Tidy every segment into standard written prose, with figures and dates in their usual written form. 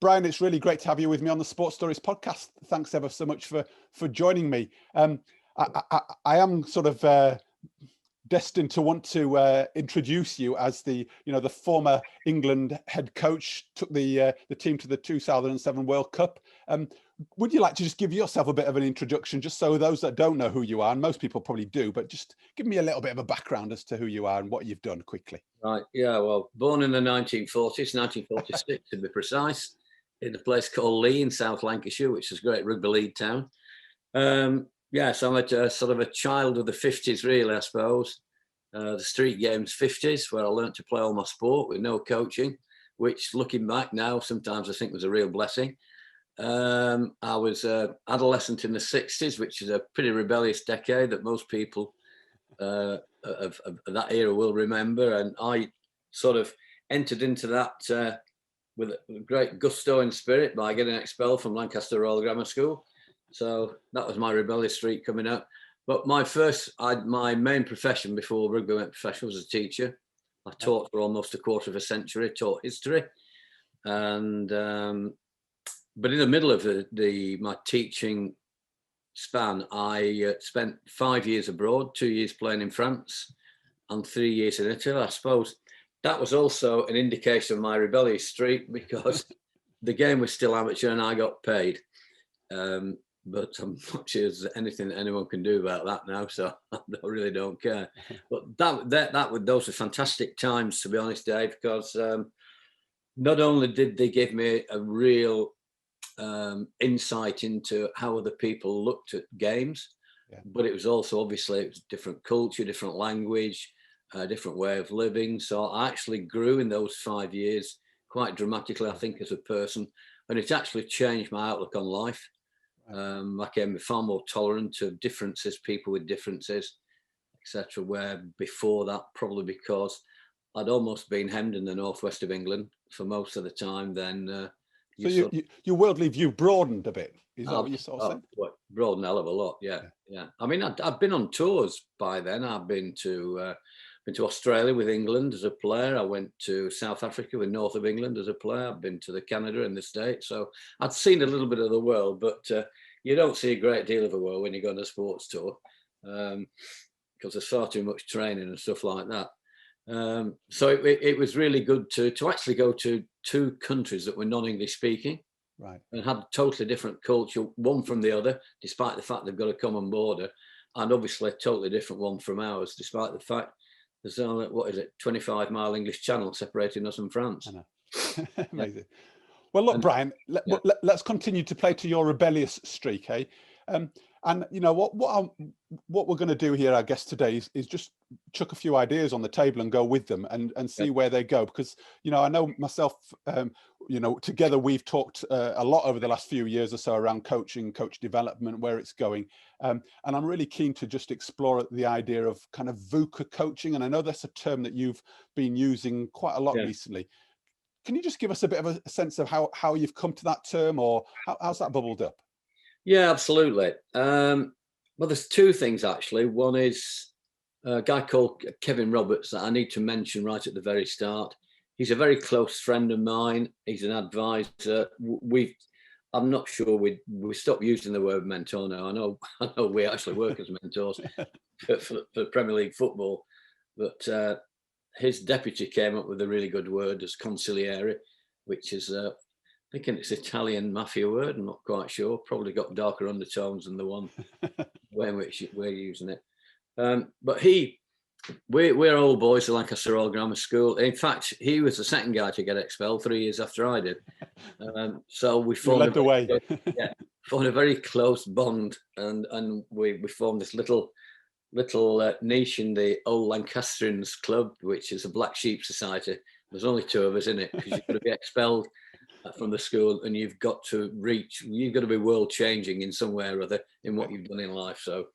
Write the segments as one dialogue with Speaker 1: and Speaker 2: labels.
Speaker 1: Brian, it's really great to have you with me on the Sports Stories podcast. Thanks ever so much for joining me. I am sort of destined to want to introduce you as the former England head coach, took the team to the 2007 World Cup. Would you like to just give yourself a bit of an introduction, just so those that don't know who you are, and most people probably do, but just give me a little bit of a background as to who you are and what you've done quickly.
Speaker 2: Right, yeah, well, born in the 1940s, 1946 to be precise, in a place called Lee in South Lancashire, which is a great rugby league town. Yeah, so I'm a sort of a child of the 50s, really, I suppose. The street games 50s, where I learned to play all my sport with no coaching, which, looking back now, sometimes I think was a real blessing. I was an adolescent in the 60s, which is a pretty rebellious decade that most people of that era will remember. And I sort of entered into that with a great gusto and spirit by getting expelled from Lancaster Royal Grammar School. So that was my rebellious streak coming up. But my main profession before rugby went professional was a teacher. I taught for almost a quarter of a century, taught history. And but in the middle of my teaching span, I spent 5 years abroad, 2 years playing in France and 3 years in Italy. I suppose that was also an indication of my rebellious streak, because the game was still amateur and I got paid. But I'm not sure there's anything that anyone can do about that now, so I really don't care. But those were fantastic times, to be honest, Dave, because not only did they give me a real insight into how other people looked at games, but it was also, obviously, it was different culture, different language, a different way of living. So I actually grew in those 5 years quite dramatically, I think, as a person, and it actually changed my outlook on life. I became far more tolerant of differences, people with differences, etc. Where before that, probably because I'd almost been hemmed in the northwest of England for most of the time, then
Speaker 1: so your worldly view broadened a bit. Is that what you sort of said?
Speaker 2: Broadened a hell of a lot, yeah. I mean, I've been on tours by then. I've been to Australia with England as a player. I went to South Africa with North of England as a player. I've been to the Canada and the States. So I'd seen a little bit of the world, but you don't see a great deal of the world when you go on a sports tour, because there's far too much training and stuff like that. So it was really good to actually go to two countries that were non-English speaking,
Speaker 1: right,
Speaker 2: and had totally different culture, one from the other, despite the fact they've got a common border, and obviously a totally different one from ours, despite the fact there's only, 25-mile English Channel separating us from France.
Speaker 1: I know. Amazing. Well, look, Brian, let's continue to play to your rebellious streak, eh? And you know what we're going to do here, I guess, today is just chuck a few ideas on the table and go with them and see where they go, because I know myself, together we've talked a lot over the last few years or so around coaching, coach development, where it's going, and I'm really keen to just explore the idea of kind of VUCA coaching, and I know that's a term that you've been using quite a lot recently. Can you just give us a bit of a sense of how you've come to that term, or how's that bubbled up?
Speaker 2: Yeah, absolutely. Well, there's two things, actually. One is a guy called Kevin Roberts that I need to mention right at the very start. He's a very close friend of mine. He's an advisor. I'm not sure we stopped using the word mentor now. I know we actually work as mentors for Premier League football, but his deputy came up with a really good word as consigliere, which is thinking it's Italian mafia word. I'm not quite sure. Probably got darker undertones than the one way in which we're using it. But we're old boys at Lancaster Royal Grammar School. In fact, he was the second guy to get expelled 3 years after I did. So we formed formed a very close bond, and we formed this little niche in the old Lancastrians club, which is a black sheep society. There's only two of us in it, because you've got to be expelled from the school, and you've got to be world changing in some way or other in what you've done in life. So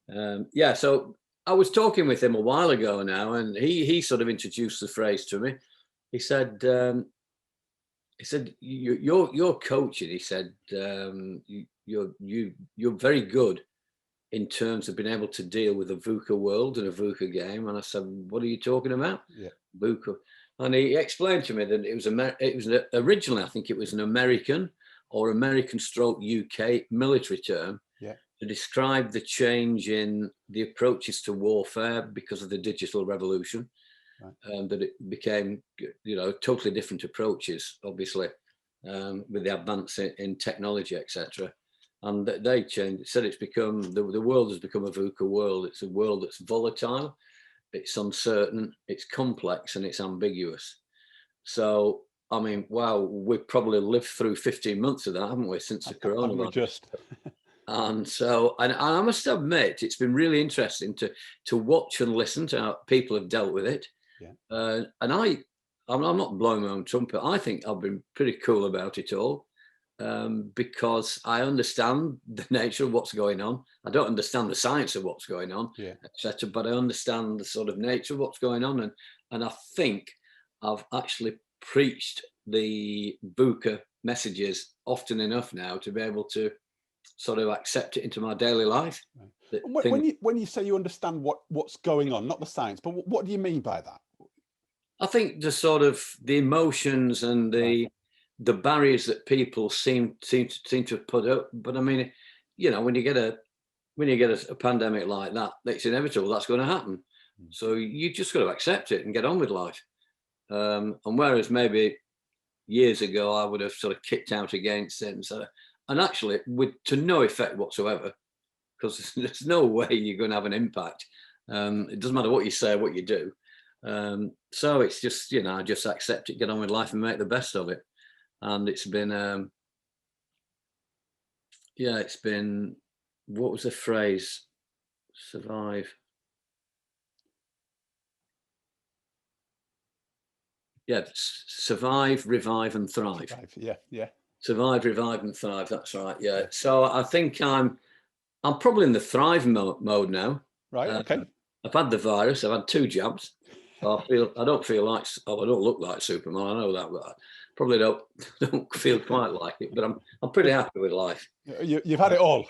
Speaker 2: so I was talking with him a while ago now, and he sort of introduced the phrase to me. He said you're coaching. He said you're very good in terms of being able to deal with a VUCA world and a VUCA game. And I said, what are you talking about?
Speaker 1: Yeah.
Speaker 2: VUCA. And he explained to me that it was originally, I think it was an American or American stroke UK military term to describe the change in the approaches to warfare because of the digital revolution. Right. That it became, totally different approaches, obviously, with the advance in technology, etc. And they changed. Said it's become the world has become a VUCA world. It's a world that's volatile, it's uncertain, it's complex, and it's ambiguous. So, I mean, wow, we've probably lived through 15 months of that, haven't we, since the coronavirus?
Speaker 1: Just.
Speaker 2: And so, and I must admit, it's been really interesting to watch and listen to how people have dealt with it. Yeah. And I'm not blowing my own trumpet. I think I've been pretty cool about it all, because I understand the nature of what's going on. I don't understand the science of what's going on, etc. But I understand the sort of nature of what's going on, and I think I've actually preached the VUCA messages often enough now to be able to sort of accept it into my daily life.
Speaker 1: Right. When you say you understand what's going on, not the science, but what do you mean by that?
Speaker 2: I think the sort of the emotions and the barriers that people seem to put up. But I mean, when you get a pandemic like that, it's inevitable. That's going to happen. So you just got to accept it and get on with life. And whereas maybe years ago I would have sort of kicked out against it and actually to no effect whatsoever, because there's no way you're going to have an impact. It doesn't matter what you say or what you do. So it's just, just accept it, get on with life and make the best of it. And it's been, it's been, what was the phrase? Survive. Yeah, survive, revive, and thrive.
Speaker 1: Yeah.
Speaker 2: Survive, revive, and thrive. That's right. Yeah. So I think I'm probably in the thrive mode now.
Speaker 1: Right. Okay.
Speaker 2: I've had the virus. I've had 2 jabs. So I don't look like Superman. I know that, but I probably don't feel quite like it. But I'm pretty happy with life.
Speaker 1: You've had it all.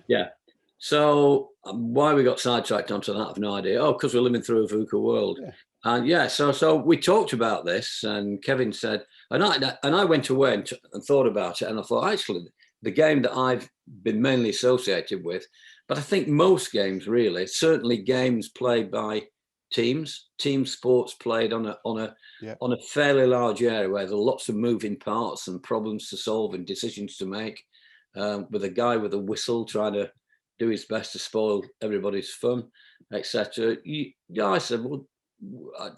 Speaker 2: Yeah. So why we got sidetracked onto that, I've no idea. Oh, because we're living through a VUCA world. Yeah. And so we talked about this, and Kevin said, and I went away and thought about it, and I thought, actually, the game that I've been mainly associated with, but I think most games really, certainly games played by team sports played on a fairly large area where there are lots of moving parts and problems to solve and decisions to make, with a guy with a whistle trying to do his best to spoil everybody's fun, etc. I said, well,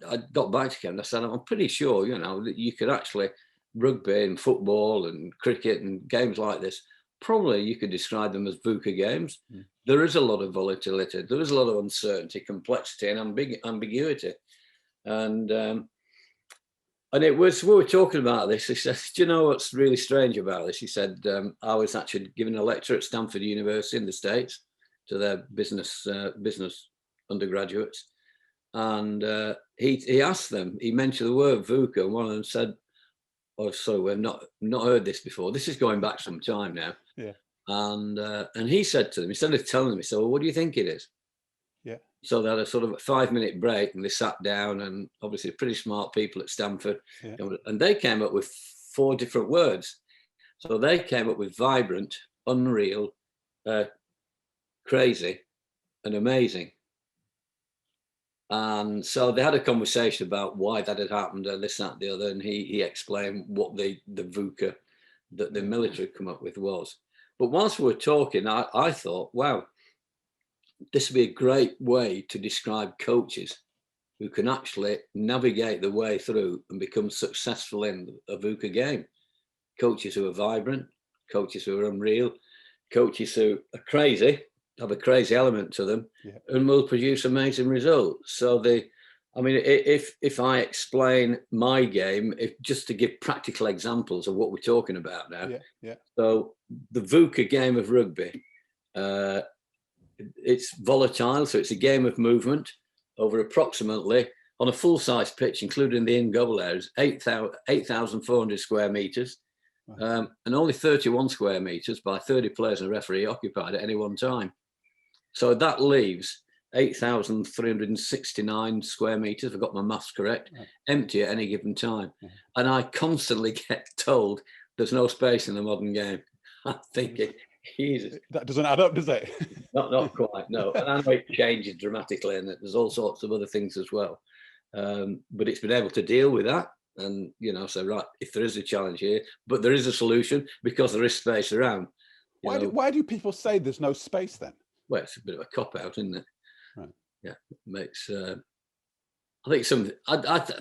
Speaker 2: I got back to Kevin. I said, I'm pretty sure, that you could actually, rugby and football and cricket and games like this, probably you could describe them as VUCA games. There is a lot of volatility. There is a lot of uncertainty, complexity, and ambiguity. And it was, we were talking about this. He said, do you know what's really strange about this? He said, I was actually giving a lecture at Stanford University in the States to their business undergraduates. And he asked them, he mentioned the word VUCA, and one of them said, oh, sorry, we've not heard this before. This is going back some time now. Yeah. And he said to them, instead of telling them, he said, well, what do you think it is? Yeah. So they had a sort of a 5-minute break, and they sat down, and obviously pretty smart people at Stanford, and they came up with 4 different words. So they came up with vibrant, unreal, crazy, and amazing. And so they had a conversation about why that had happened, and this, that, the other, and he explained what the VUCA that the military come up with was. But whilst we were talking, I thought, wow, this would be a great way to describe coaches who can actually navigate the way through and become successful in a VUCA game. Coaches who are vibrant, coaches who are unreal, coaches who are crazy, have a crazy element to them, and will produce amazing results. So if I explain my game, just to give practical examples of what we're talking about now. So the VUCA game of rugby, it's volatile. So it's a game of movement over approximately, on a full-size pitch, including the in-goal areas, 8,400 square meters, and only 31 square meters by 30 players and a referee occupied at any one time. So that leaves 8,369 square meters. I've got my maths correct, empty at any given time. And I constantly get told there's no space in the modern game. I'm thinking, Jesus.
Speaker 1: That doesn't add up, does it?
Speaker 2: Not quite, no. And I know it changes dramatically, and there's all sorts of other things as well. But it's been able to deal with that. And, you know, so, right, if there is a challenge here, but there is a solution because there is space around.
Speaker 1: Why do people say there's no space then?
Speaker 2: Well, it's a bit of a cop-out, isn't it?
Speaker 1: Right.
Speaker 2: Yeah, it makes... I think something, I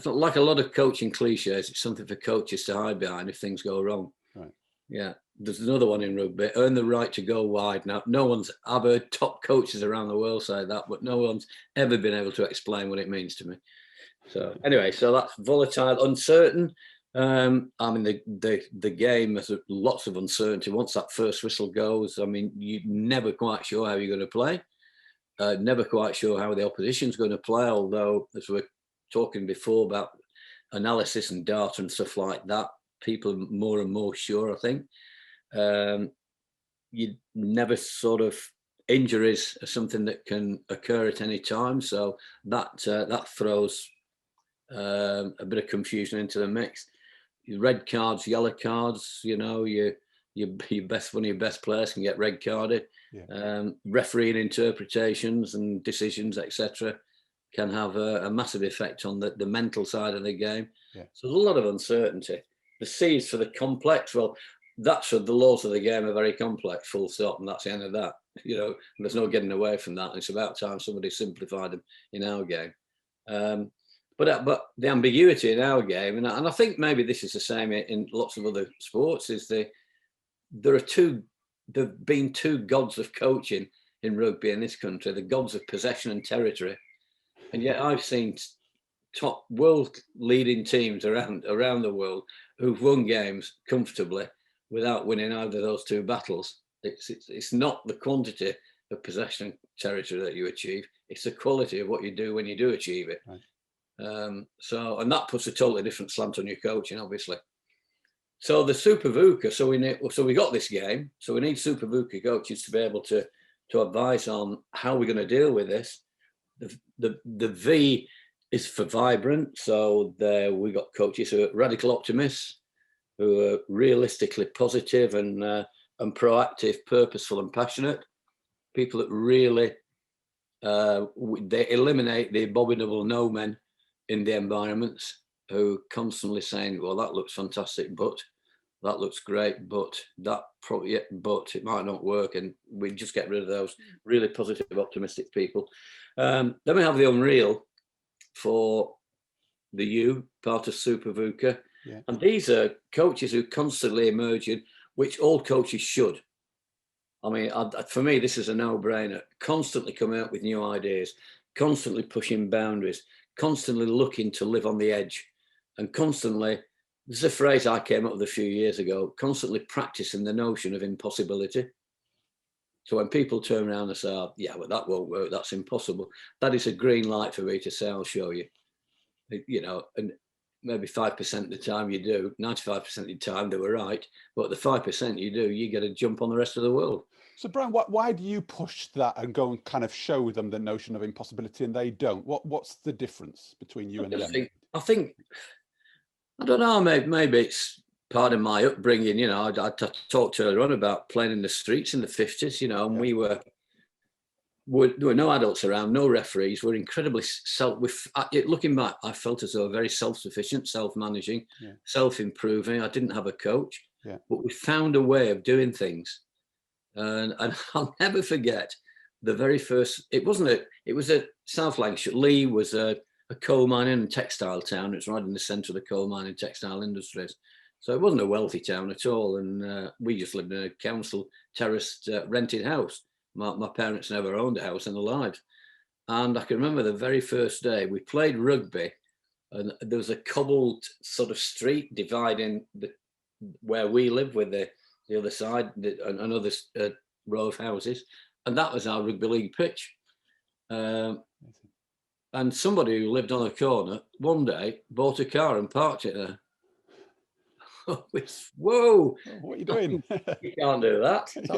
Speaker 2: like a lot of coaching cliches, it's something for coaches to hide behind if things go wrong.
Speaker 1: Right.
Speaker 2: Yeah. There's another one in rugby, earn the right to go wide. Now, I've heard top coaches around the world say that, but no one's ever been able to explain what it means to me. So anyway, so that's volatile, uncertain. I mean, the game has lots of uncertainty. Once that first whistle goes, I mean, you're never quite sure how you're going to play. Never quite sure how the opposition's going to play, although, as we're talking before about analysis and data and stuff like that, people are more and more sure, I think. You never sort of, injuries are something that can occur at any time. So that throws a bit of confusion into the mix. Red cards, yellow cards, you know, one of your best players can get red carded. Yeah. Refereeing interpretations and decisions, etc., can have a massive effect on the mental side of the game. Yeah. So there's a lot of uncertainty. The C is for the complex. Well, that's for the laws of the game are very complex, full stop, and that's the end of that. You know, there's no getting away from that. It's about time somebody simplified them in our game. But the ambiguity in our game, and I think maybe this is the same in lots of other sports, is there've been two gods of coaching in rugby in this country, the gods of possession and territory. And yet I've seen top world leading teams around the world who've won games comfortably without winning either of those two battles. It's not the quantity of possession and territory that you achieve, it's the quality of what you do when you do achieve it. Right. And that puts a totally different slant on your coaching, obviously. So the Super VUCA, so we got this game, so we need Super VUCA coaches to be able to advise on how we're going to deal with this. The V is for vibrant, so there we got coaches who are radical optimists, who are realistically positive and proactive, purposeful and passionate. People that really they eliminate the abominable no men in the environments, who constantly saying, well, that looks fantastic, but that looks great, but that probably, yeah, but it might not work. And we just get rid of those really positive, optimistic people. Then we have the unreal for the U, part of Super VUCA. Yeah. And these are coaches who constantly emerging, which all coaches should. I mean, for me, this is a no-brainer. Constantly coming out with new ideas, constantly pushing boundaries, constantly looking to live on the edge, and constantly, this is a phrase I came up with a few years ago, constantly practicing the notion of impossibility. So when people turn around and say, oh, yeah, well, that won't work, that's impossible, that is a green light for me to say, I'll show you. You know, and maybe 5% of the time you do, 95% of the time they were right, but the 5% you do, you get a jump on the rest of the world.
Speaker 1: So Brian, why do you push that and go and kind of show them the notion of impossibility and they don't? What's the difference between you and them?
Speaker 2: I think, I don't know, maybe it's part of my upbringing. You know, I talked earlier on about playing in the streets in the 50s, you know, and there were no adults around, no referees. We're incredibly looking back, I felt as though very self-sufficient, self-managing, self-improving. I didn't have a coach, but we found a way of doing things. And I'll never forget the very first, it was a South Lancashire. Lee was a coal mining and textile town. It's right in the centre of the coal mining and textile industries. So it wasn't a wealthy town at all. And we just lived in a council terraced rented house. My parents never owned a house in their lives. And I can remember the very first day we played rugby, and there was a cobbled sort of street dividing where we lived with the other side, another row of houses. And that was our rugby league pitch. And somebody who lived on a corner one day bought a car and parked it there. Whoa,
Speaker 1: what are you doing?
Speaker 2: you can't do that. I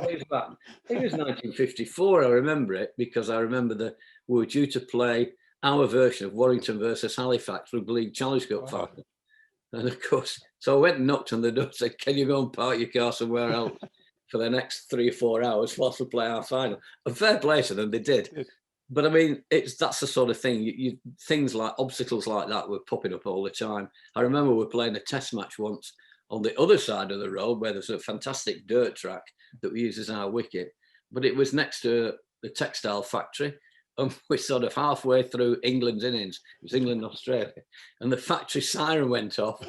Speaker 2: think it was 1954. I remember it because I remember we were due to play our version of Warrington versus Halifax Rugby League Challenge Cup final. And of course, so I went and knocked on the door and said, can you go and park your car somewhere else for the next 3 or 4 hours whilst we play our final? And fair play to them, they did. But I mean, that's the sort of thing. Things like obstacles like that were popping up all the time. I remember we were playing a test match once on the other side of the road where there's a fantastic dirt track that we use as our wicket, but it was next to the textile factory. And we're sort of halfway through England's innings. It was England and Australia. And the factory siren went off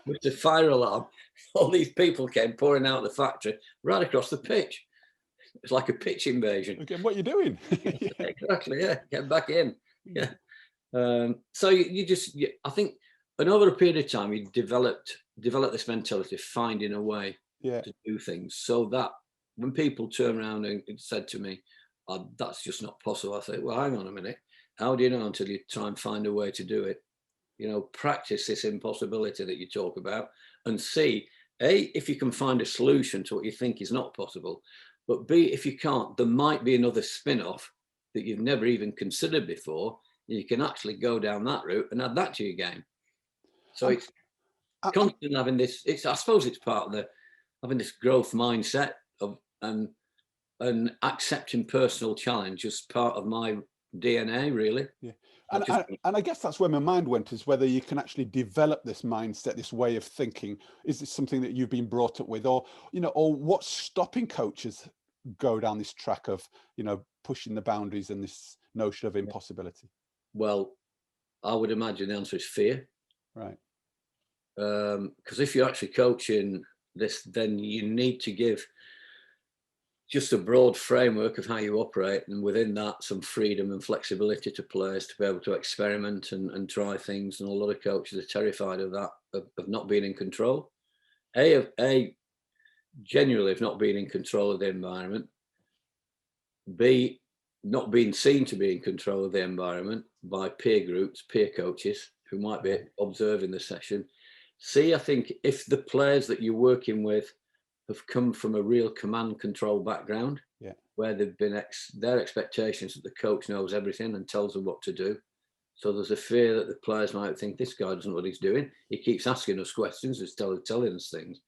Speaker 2: with the fire alarm. All these people came pouring out of the factory right across the pitch. It's like a pitch invasion.
Speaker 1: Okay, what are you doing?
Speaker 2: Exactly, yeah. Get back in. Yeah. So I think, and over a period of time, you developed this mentality of finding a way to do things, so that when people turn around and said to me, oh, that's just not possible, I think, well, hang on a minute. How do you know until you try and find a way to do it? Practice this impossibility that you talk about and see, A, if you can find a solution to what you think is not possible, but B, if you can't, there might be another spin-off that you've never even considered before. You can actually go down that route and add that to your game. So it's constant having this. I suppose it's part of having this growth mindset of and accepting personal challenge as part of my DNA, really.
Speaker 1: Yeah. And I guess that's where my mind went, is whether you can actually develop this mindset, this way of thinking. Is this something that you've been brought up with, or what's stopping coaches go down this track of, pushing the boundaries and this notion of impossibility?
Speaker 2: Well, I would imagine the answer is fear.
Speaker 1: Right.
Speaker 2: Because if you're actually coaching this, then you need to give just a broad framework of how you operate, and within that, some freedom and flexibility to players to be able to experiment and try things. And a lot of coaches are terrified of that, of not being in control. Genuinely of not being in control of the environment. B, not being seen to be in control of the environment by peer groups, peer coaches who might be observing the session. C, I think if the players that you're working with have come from a real command control background, where they've been their expectations that the coach knows everything and tells them what to do. So there's a fear that the players might think, this guy doesn't know what he's doing. He keeps asking us questions, he's telling us things.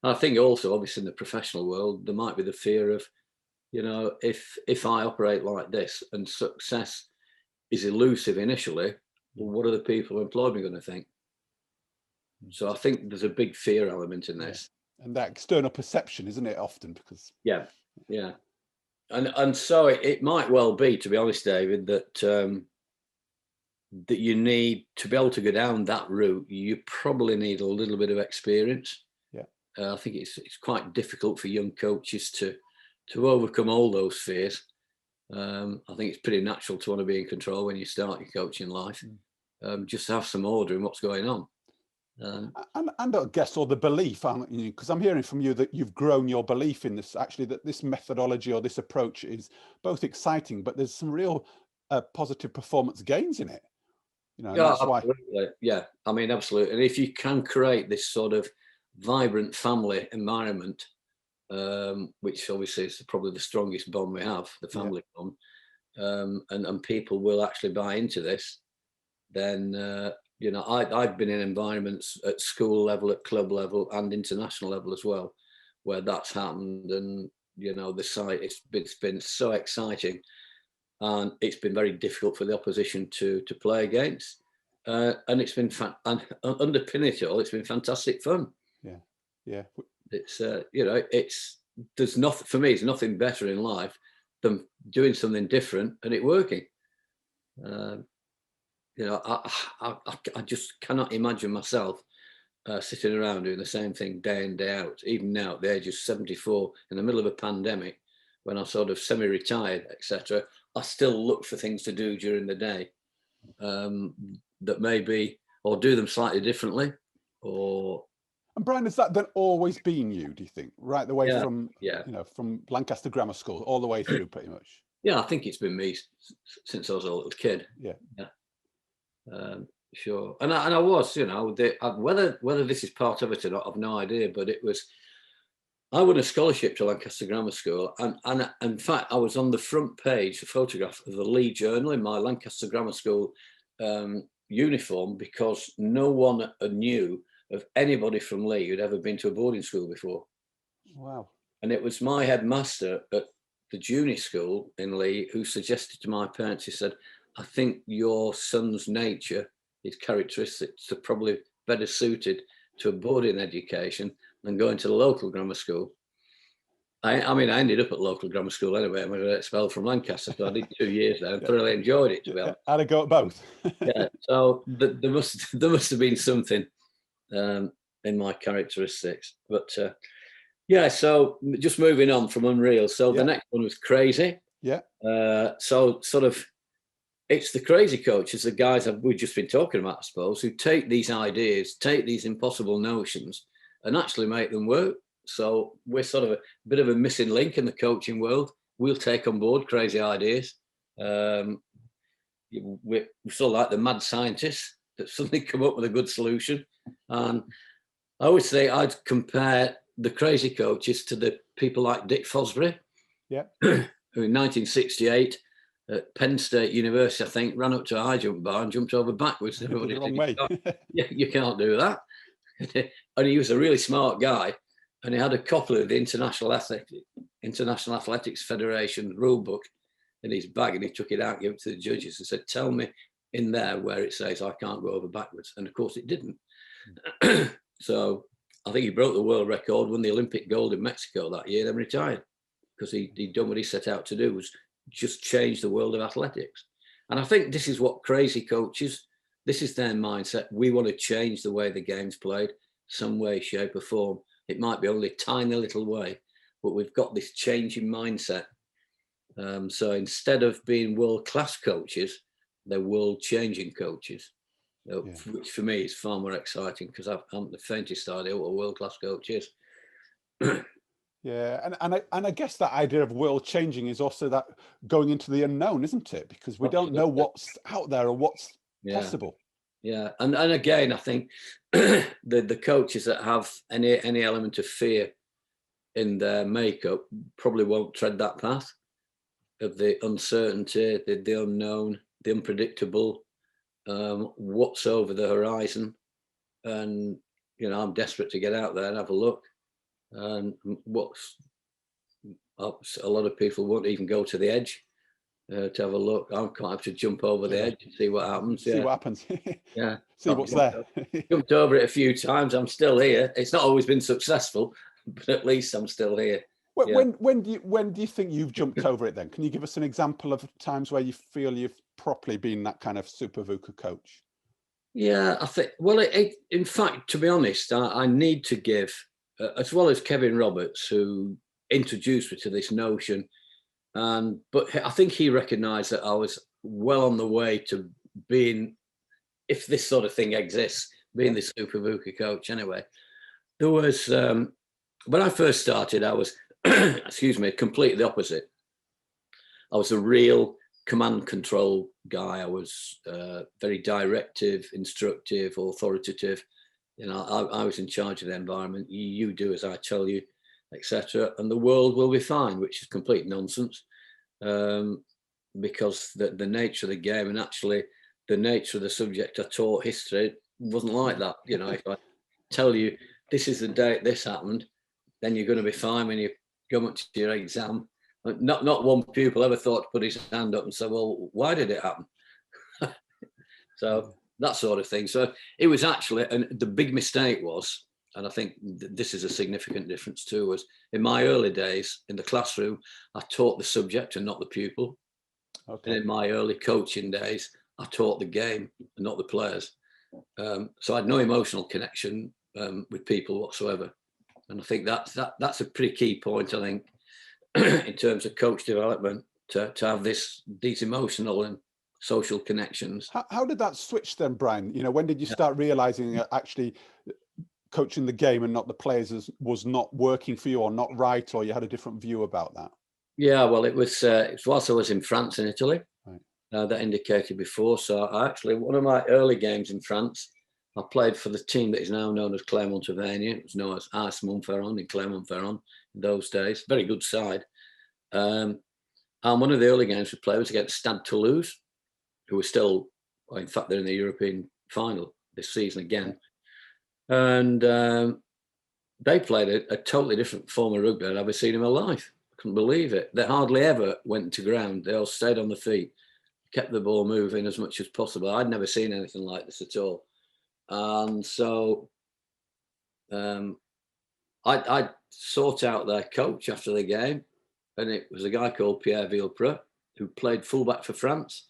Speaker 2: And I think also, obviously, in the professional world, there might be the fear of, if I operate like this and success is elusive initially, well, what are the people who employ me going to think? So I think there's a big fear element in this.
Speaker 1: And that external perception, isn't it, often? Because
Speaker 2: and so it might well be, to be honest, David, that that you need to be able to go down that route. You probably need a little bit of experience. I think it's quite difficult for young coaches to overcome all those fears. I think it's pretty natural to want to be in control when you start your coaching life. Just have some order in what's going on.
Speaker 1: And I guess, or the belief, because I'm hearing from you that you've grown your belief in this, actually, that this methodology or this approach is both exciting, but there's some real positive performance gains in it.
Speaker 2: That's absolutely. Yeah, I mean, absolutely. And if you can create this sort of vibrant family environment, which obviously is probably the strongest bond we have, the family bond, and people will actually buy into this, then I've been in environments at school level, at club level, and international level as well, where that's happened. And the site, it's been so exciting, and it's been very difficult for the opposition to play against. And it's been and underpin it all, it's been fantastic fun.
Speaker 1: Yeah.
Speaker 2: It's there's nothing for me. It's nothing better in life than doing something different and it working. I just cannot imagine myself sitting around doing the same thing day in, day out. Even now at the age of 74, in the middle of a pandemic, when I'm sort of semi-retired, etc., I still look for things to do during the day that maybe, or do them slightly differently, or.
Speaker 1: And Brian, has that then always been you, do you think, right the way from from Lancaster Grammar School all the way through, pretty much?
Speaker 2: Yeah, I think it's been me since I was a little kid. Sure. And I was, you know, whether this is part of it or not, I've no idea. But I won a scholarship to Lancaster Grammar School, and in fact, I was on the front page, a photograph of the Lee Journal in my Lancaster Grammar School uniform, because no one knew of anybody from Lee who'd ever been to a boarding school before.
Speaker 1: Wow.
Speaker 2: And it was my headmaster at the junior school in Lee who suggested to my parents, he said, I think your son's nature, his characteristics are probably better suited to a boarding education than going to the local grammar school. I mean, I ended up at local grammar school anyway. I got expelled from Lancaster, so I did 2 years there and thoroughly enjoyed it, to be honest.
Speaker 1: Had a go at both.
Speaker 2: Yeah, so there must have been something in my characteristics. But yeah, so just moving on from Unreal. So the next one was Crazy.
Speaker 1: Yeah.
Speaker 2: So sort of, it's the crazy coaches, the guys we've just been talking about, I suppose, who take these ideas, take these impossible notions and actually make them work. So we're sort of a bit of a missing link in the coaching world. We'll take on board crazy ideas. We're sort of like the mad scientists that suddenly come up with a good solution. And I always say I'd compare the crazy coaches to the people like Dick Fosbury, who in 1968 at Penn State University, I think, ran up to a high jump bar and jumped over backwards. Everybody
Speaker 1: the wrong way.
Speaker 2: You can't do that. And he was a really smart guy. And he had a copy of the International Athletics Federation rule book in his bag, and he took it out and gave it to the judges and said, tell me in there where it says I can't go over backwards. And of course it didn't. So I think he broke the world record, won the Olympic gold in Mexico that year, then retired, because he'd done what he set out to do, was just change the world of athletics. And I think this is what crazy coaches, this is their mindset. We want to change the way the game's played, some way, shape or form. It might be only a tiny little way, but we've got this changing mindset. So instead of being world-class coaches, they're world-changing coaches, which for me is far more exciting, because I haven't the faintest idea what a world-class coach is.
Speaker 1: Yeah, and I guess that idea of world changing is also that going into the unknown, isn't it? Because we don't know what's out there or what's possible.
Speaker 2: Yeah, and again, I think the coaches that have any element of fear in their makeup probably won't tread that path of the uncertainty, the unknown, the unpredictable, what's over the horizon. And you know, I'm desperate to get out there and have a look. And a lot of people won't even go to the edge to have a look. I'm quite happy to jump over the edge and see what happens.
Speaker 1: See what happens.
Speaker 2: Yeah.
Speaker 1: See what's there.
Speaker 2: Jumped over it a few times. I'm still here. It's not always been successful, but at least I'm still here.
Speaker 1: When do you think you've jumped over it then? Can you give us an example of times where you feel you've properly been that kind of super VUCA coach?
Speaker 2: Yeah, I think, well, in fact, to be honest, I need to give, as well as Kevin Roberts, who introduced me to this notion, but I think he recognised that I was well on the way to being, if this sort of thing exists, being the super VUCA coach anyway. There was, when I first started, I was, completely the opposite. I was a real command control guy. I was very directive, instructive, authoritative. You know, I was in charge of the environment. You do as I tell you, etc. And the world will be fine, which is complete nonsense, because the nature of the game, and actually the nature of the subject I taught, history, wasn't like that. You know, if I tell you this is the date this happened, then you're going to be fine when you come up to your exam. Not one pupil ever thought to put his hand up and say, well, why did it happen? So that sort of thing. So it was actually, and the big mistake was, and I think this is a significant difference too, was in my early days in the classroom, I taught the subject and not the pupil. Okay. And in my early coaching days, I taught the game and not the players. So I had no emotional connection with people whatsoever. And I think that's a pretty key point, I think, in terms of coach development, to have these emotional and social connections.
Speaker 1: How did that switch then, Brian? You know, when did you start realizing that actually coaching the game and not the players was not working for you, or not right, or you had a different view about that?
Speaker 2: Yeah, well, it was whilst I was in France and Italy.
Speaker 1: Right.
Speaker 2: that indicated before. So I actually, one of my early games in France, I played for the team that is now known as Clermont-Auvergne. It was known as AS Montferrand in Clermont-Ferrand in those days. Very good side. And one of the early games we played was against Stade Toulouse, who were still, well, in fact, they're in the European final this season again. And they played a totally different form of rugby I'd ever seen in my life. I couldn't believe it. They hardly ever went to ground. They all stayed on the feet, kept the ball moving as much as possible. I'd never seen anything like this at all. And so I sought out their coach after the game, and it was a guy called Pierre Villepreux, who played fullback for France,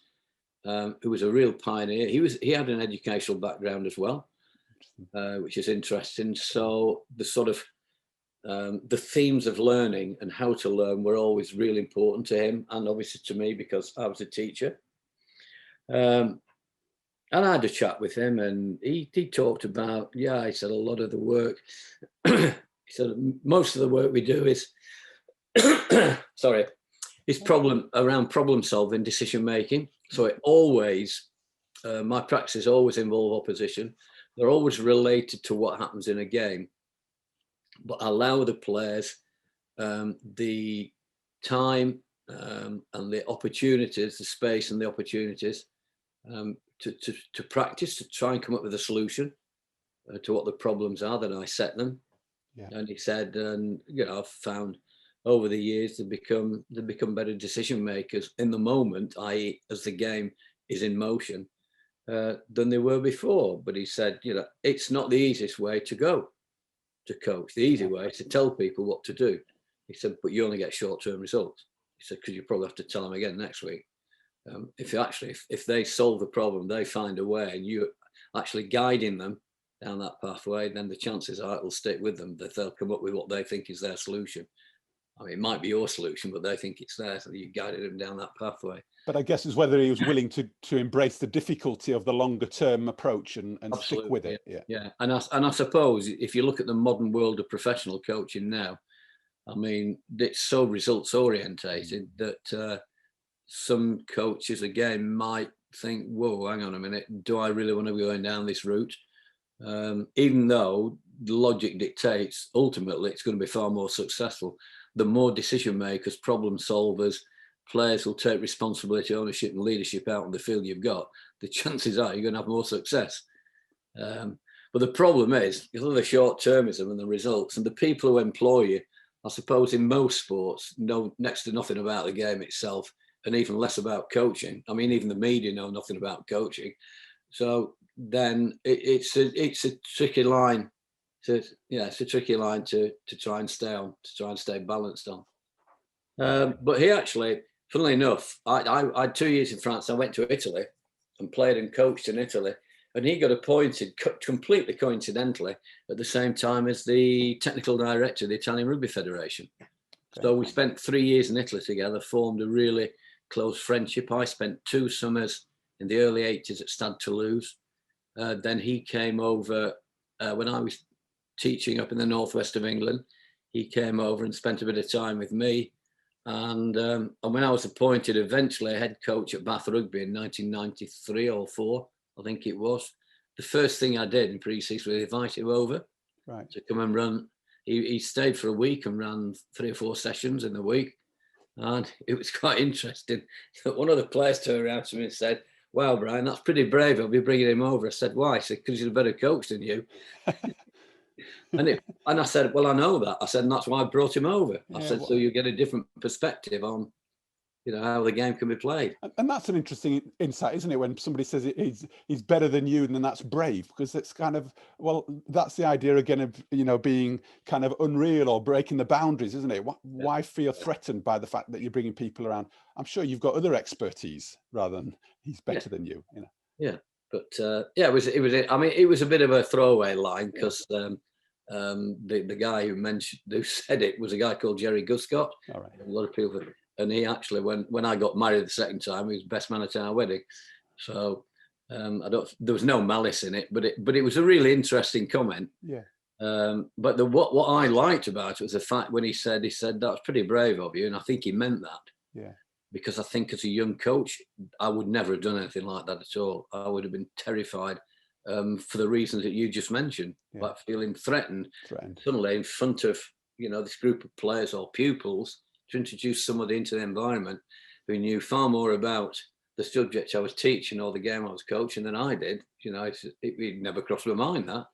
Speaker 2: who was a real pioneer. He had an educational background as well, which is interesting. So the sort of the themes of learning and how to learn were always really important to him, and obviously to me, because I was a teacher. And I had a chat with him, and he talked about, he said a lot of the work, he said most of the work we do is, is problem solving, decision making. So it always, my practices always involve opposition. They're always related to what happens in a game, but allow the players the time and the opportunities, the space and the opportunities to practice, to try and come up with a solution to what the problems are that I set them. Yeah. And he said, I've found over the years they become better decision makers in the moment, i.e. as the game is in motion, than they were before. But he said, it's not the easiest way to go to coach. The easy way is to tell people what to do. He said, but you only get short-term results. He said, because you probably have to tell them again next week. If they solve the problem, they find a way, and you actually guiding them down that pathway, then the chances are it will stick with them, that they'll come up with what they think is their solution. I mean, it might be your solution, but they think it's theirs, and you guided them down that pathway.
Speaker 1: But I guess it's whether he was willing to embrace the difficulty of the longer term approach and stick with it.
Speaker 2: Yeah. And I suppose if you look at the modern world of professional coaching now, I mean, it's so results orientated that some coaches again might think, whoa, hang on a minute, do I really want to be going down this route? Even though the logic dictates ultimately it's going to be far more successful. The more decision makers, problem solvers, players will take responsibility, ownership and leadership out on the field you've got, the chances are you're going to have more success. But the problem is, because of the short-termism and the results, and the people who employ you, I suppose in most sports, know next to nothing about the game itself, and even less about coaching. I mean, even the media know nothing about coaching. So then it's a tricky line to try and stay on, to try and stay balanced on. But he actually, funnily enough, I had 2 years in France. I went to Italy and played and coached in Italy, and he got appointed completely coincidentally at the same time as the technical director of the Italian Rugby Federation. Okay. So we spent 3 years in Italy together, formed a really close friendship. I spent 2 summers in the early 80s at Stade Toulouse. Then he came over when I was teaching up in the northwest of England. He came over and spent a bit of time with me. And when I was appointed eventually head coach at Bath Rugby in 1993 or 4, I think it was, the first thing I did in pre-season was invite him over to come and run. He stayed for a week and ran 3 or 4 sessions in the week. And it was quite interesting. One of the players turned around to me and said, wow, Brian, that's pretty brave. I'll be bringing him over. I said, why? He said, because he's a better coach than you. And I said, well, I know that. I said, and that's why I brought him over. I said, so you get a different perspective on, how the game can be played.
Speaker 1: And that's an interesting insight, isn't it? When somebody says he's better than you, and then that's brave, because it's kind of, well, that's the idea again of, being kind of unreal or breaking the boundaries, isn't it? Why feel threatened by the fact that you're bringing people around? I'm sure you've got other expertise rather than he's better than you,
Speaker 2: Yeah. But it was a bit of a throwaway line, because the guy who said it was a guy called Jerry Guscott. All right. A lot of people. And he actually, when I got married the second time, he was best man at our wedding. So there was no malice in it, but it was a really interesting comment.
Speaker 1: Yeah.
Speaker 2: But what I liked about it was the fact when he said that's pretty brave of you, and I think he meant that.
Speaker 1: Yeah.
Speaker 2: because I think as a young coach, I would never have done anything like that at all. I would have been terrified for the reasons that you just mentioned, like feeling threatened suddenly in front of, this group of players or pupils, to introduce somebody into the environment who knew far more about the subject I was teaching or the game I was coaching than I did. It never crossed my mind that.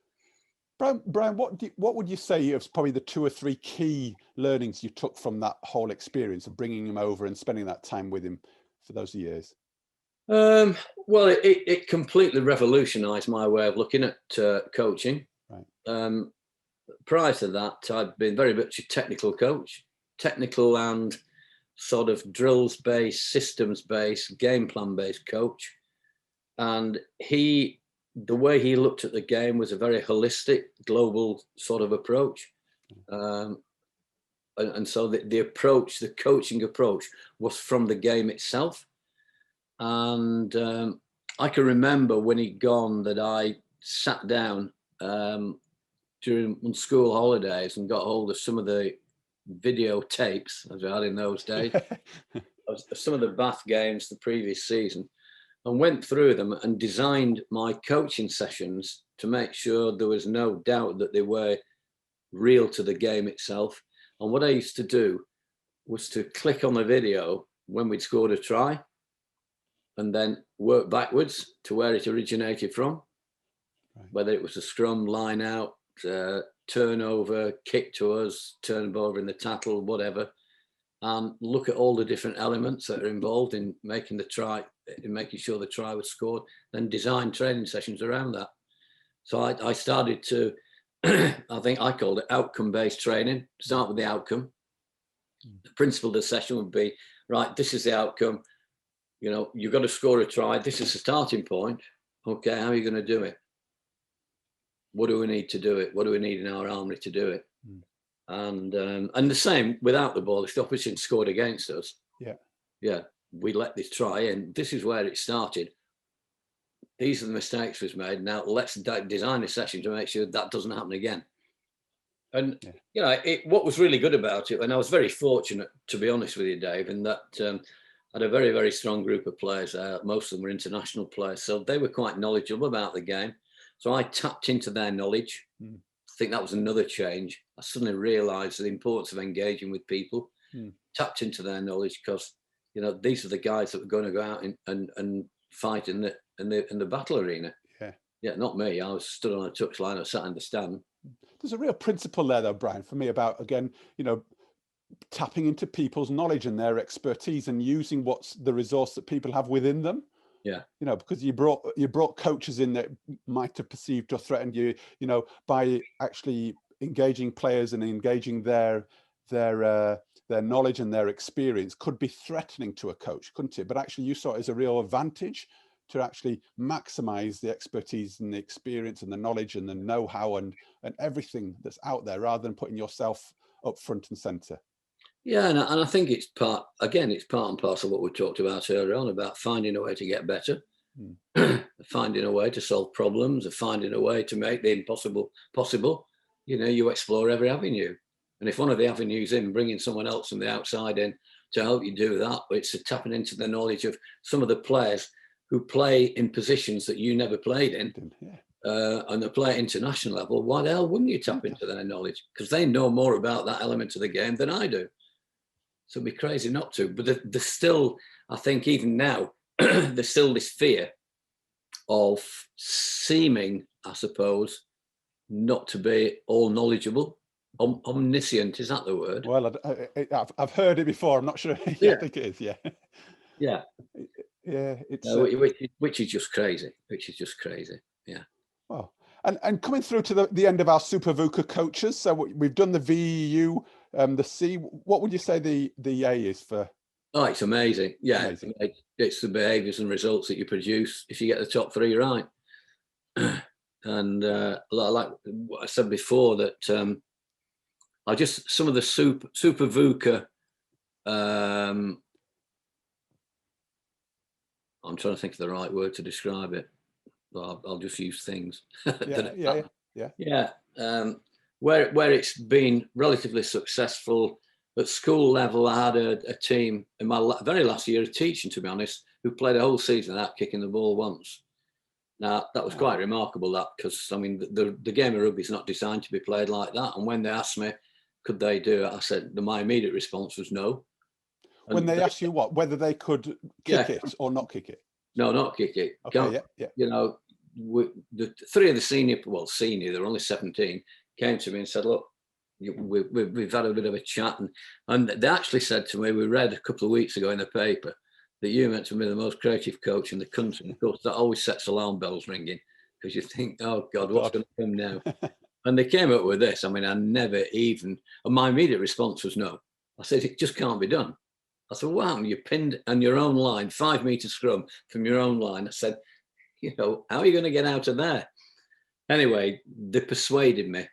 Speaker 1: Brian, what would you say is probably the 2 or 3 key learnings you took from that whole experience of bringing him over and spending that time with him for those years?
Speaker 2: Well, it completely revolutionised my way of looking at coaching. Right. Prior to that, I'd been very much a technical coach, technical and sort of drills-based, systems-based, game plan-based coach. And the way he looked at the game was a very holistic, global sort of approach. And so the approach, the coaching approach, was from the game itself. And I can remember when he'd gone that I sat down during school holidays and got hold of some of the videotapes, as we had in those days, of some of the Bath games the previous season, and went through them and designed my coaching sessions to make sure there was no doubt that they were real to the game itself. And what I used to do was to click on the video when we'd scored a try and then work backwards to where it originated from, whether it was a scrum, line out, turnover, kick to us, turn over in the tackle, whatever, and look at all the different elements that are involved in making the try, in making sure the try was scored, then design training sessions around that. So I started to, I think I called it outcome-based training. Start with the outcome. The principle of the session would be, right, this is the outcome. You've got to score a try. This is the starting point. Okay, how are you going to do it? What do we need to do it? What do we need in our armory to do it? And the same without the ball. If the opposition scored against us, we let this try in. This is where it started. These are the mistakes we've made. Now let's design a session to make sure that doesn't happen again. And what was really good about it, and I was very fortunate, to be honest with you, Dave, in that I had a very, very strong group of players. Most of them were international players, so they were quite knowledgeable about the game. So I tapped into their knowledge. I think that was another change. I suddenly realised the importance of engaging with people. Tapped into their knowledge because these are the guys that were going to go out and fight in the battle arena. Yeah, not me. I was stood on a touchline. I sat in the stand.
Speaker 1: There's a real principle there, though, Brian, for me about, again, tapping into people's knowledge and their expertise and using what's the resource that people have within them.
Speaker 2: Yeah.
Speaker 1: Because you brought coaches in that might have perceived or threatened you, by actually engaging players and engaging their knowledge and their experience could be threatening to a coach, couldn't it? But actually you saw it as a real advantage to actually maximize the expertise and the experience and the knowledge and the know-how and everything that's out there, rather than putting yourself up front and center.
Speaker 2: Yeah, and I think it's part and parcel of what we talked about earlier on, about finding a way to get better, finding a way to solve problems, or finding a way to make the impossible possible. You explore every avenue. And if one of the avenues in bringing someone else from the outside in to help you do that, it's tapping into the knowledge of some of the players who play in positions that you never played in, and they play at international level. Why the hell wouldn't you tap into their knowledge? Because they know more about that element of the game than I do. So it'd be crazy not to. But there's still, I think even now, there's still this fear of seeming, I suppose, not to be all knowledgeable. Omniscient, is that the word?
Speaker 1: Well, I've heard it before. I'm not sure. I think it is. Yeah. It's
Speaker 2: which is just crazy. Yeah.
Speaker 1: Well, and coming through to the end of our Super VUCA coaches. So we've done the VU, the C. What would you say the A is for?
Speaker 2: Oh, it's amazing. Yeah, amazing. It's the behaviours and results that you produce if you get the top 3 right. And like what I said before, that some of the super VUCA. I'm trying to think of the right word to describe it. Well, I'll just use things.
Speaker 1: Yeah.
Speaker 2: Where it's been relatively successful at school level, I had a team in my very last year of teaching, to be honest, who played a whole season without kicking the ball once. Now, that was quite remarkable, that, because, I mean, the game of rugby is not designed to be played like that. And when they asked me, could they do it, I said, my immediate response was no.
Speaker 1: When they asked you what, whether they could kick it or not kick it?
Speaker 2: No, not kick it.
Speaker 1: Okay, yeah.
Speaker 2: You know, the three of the senior, they're only 17, came to me and said, look, we've had a bit of a chat. And they actually said to me, we read a couple of weeks ago in the paper that you meant to be the most creative coach in the country. And of course, that always sets alarm bells ringing, because you think, oh God, what's going to come now? And they came up with this. I mean, and my immediate response was no. I said, it just can't be done. I said, wow, you're pinned on your own line, 5 meter scrum from your own line. I said, you know, how are you going to get out of there? Anyway, they persuaded me.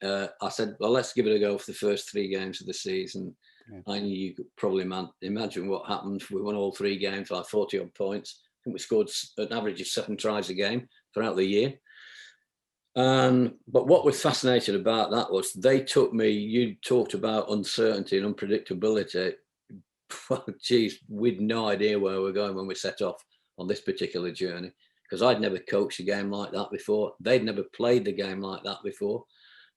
Speaker 2: I said, well, let's give it a go for the first 3 games of the season. I knew you could probably imagine what happened. We won all 3 games, like 40 odd points. I think we scored an average of 7 tries a game throughout the year. But what was fascinating about that was they took me, you talked about uncertainty and unpredictability. Well, geez, we'd no idea where we were going when we set off on this particular journey, because I'd never coached a game like that before. They'd never played the game like that before.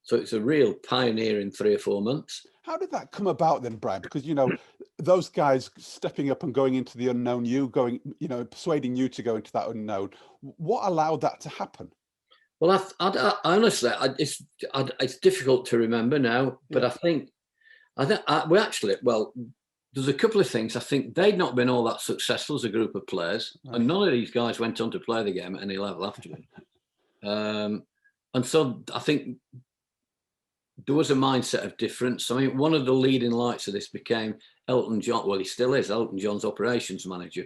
Speaker 2: So it's a real pioneer in 3 or 4 months.
Speaker 1: How did that come about then, Brian? Because, you know, those guys stepping up and going into the unknown, persuading you to go into that unknown, what allowed that to happen?
Speaker 2: Well, I honestly, it's difficult to remember now, but I think there's a couple of things. I think they'd not been all that successful as a group of players, and none of these guys went on to play the game at any level afterward. And so I think there was a mindset of difference. I mean, one of the leading lights of this became Elton John. Well, he still is Elton John's operations manager.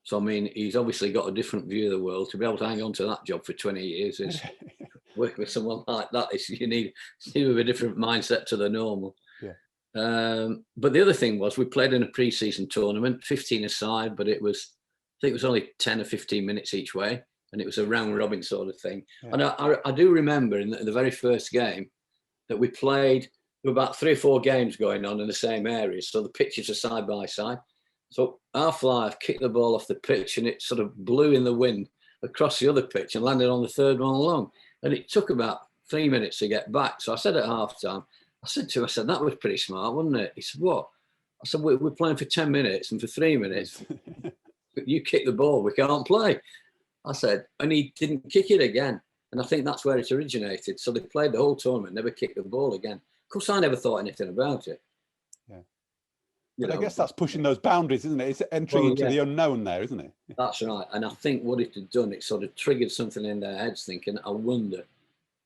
Speaker 2: So, I mean, he's obviously got a different view of the world. To be able to hang on to that job for 20 years is working with someone like that. You need a different mindset to the normal. But the other thing was we played in a pre-season tournament, 15 aside, but I think it was only 10 or 15 minutes each way, and it was a round robin sort of thing. And I do remember in the very first game that we played, there were about 3 or 4 games going on in the same area, so the pitches are side by side. So our flyer kicked the ball off the pitch, and it sort of blew in the wind across the other pitch and landed on the third one along. And it took about 3 minutes to get back. So I said at half time, I said to him, that was pretty smart, wasn't it? He said, what? I said, we're playing for 10 minutes, and for 3 minutes, you kick the ball, we can't play. I said, and he didn't kick it again. And I think that's where it originated. So they played the whole tournament, never kicked the ball again. Of course, I never thought anything about it.
Speaker 1: But I guess that's pushing those boundaries, isn't it? It's entering into the unknown there, isn't it?
Speaker 2: That's right. And I think what it had done, it sort of triggered something in their heads, thinking, I wonder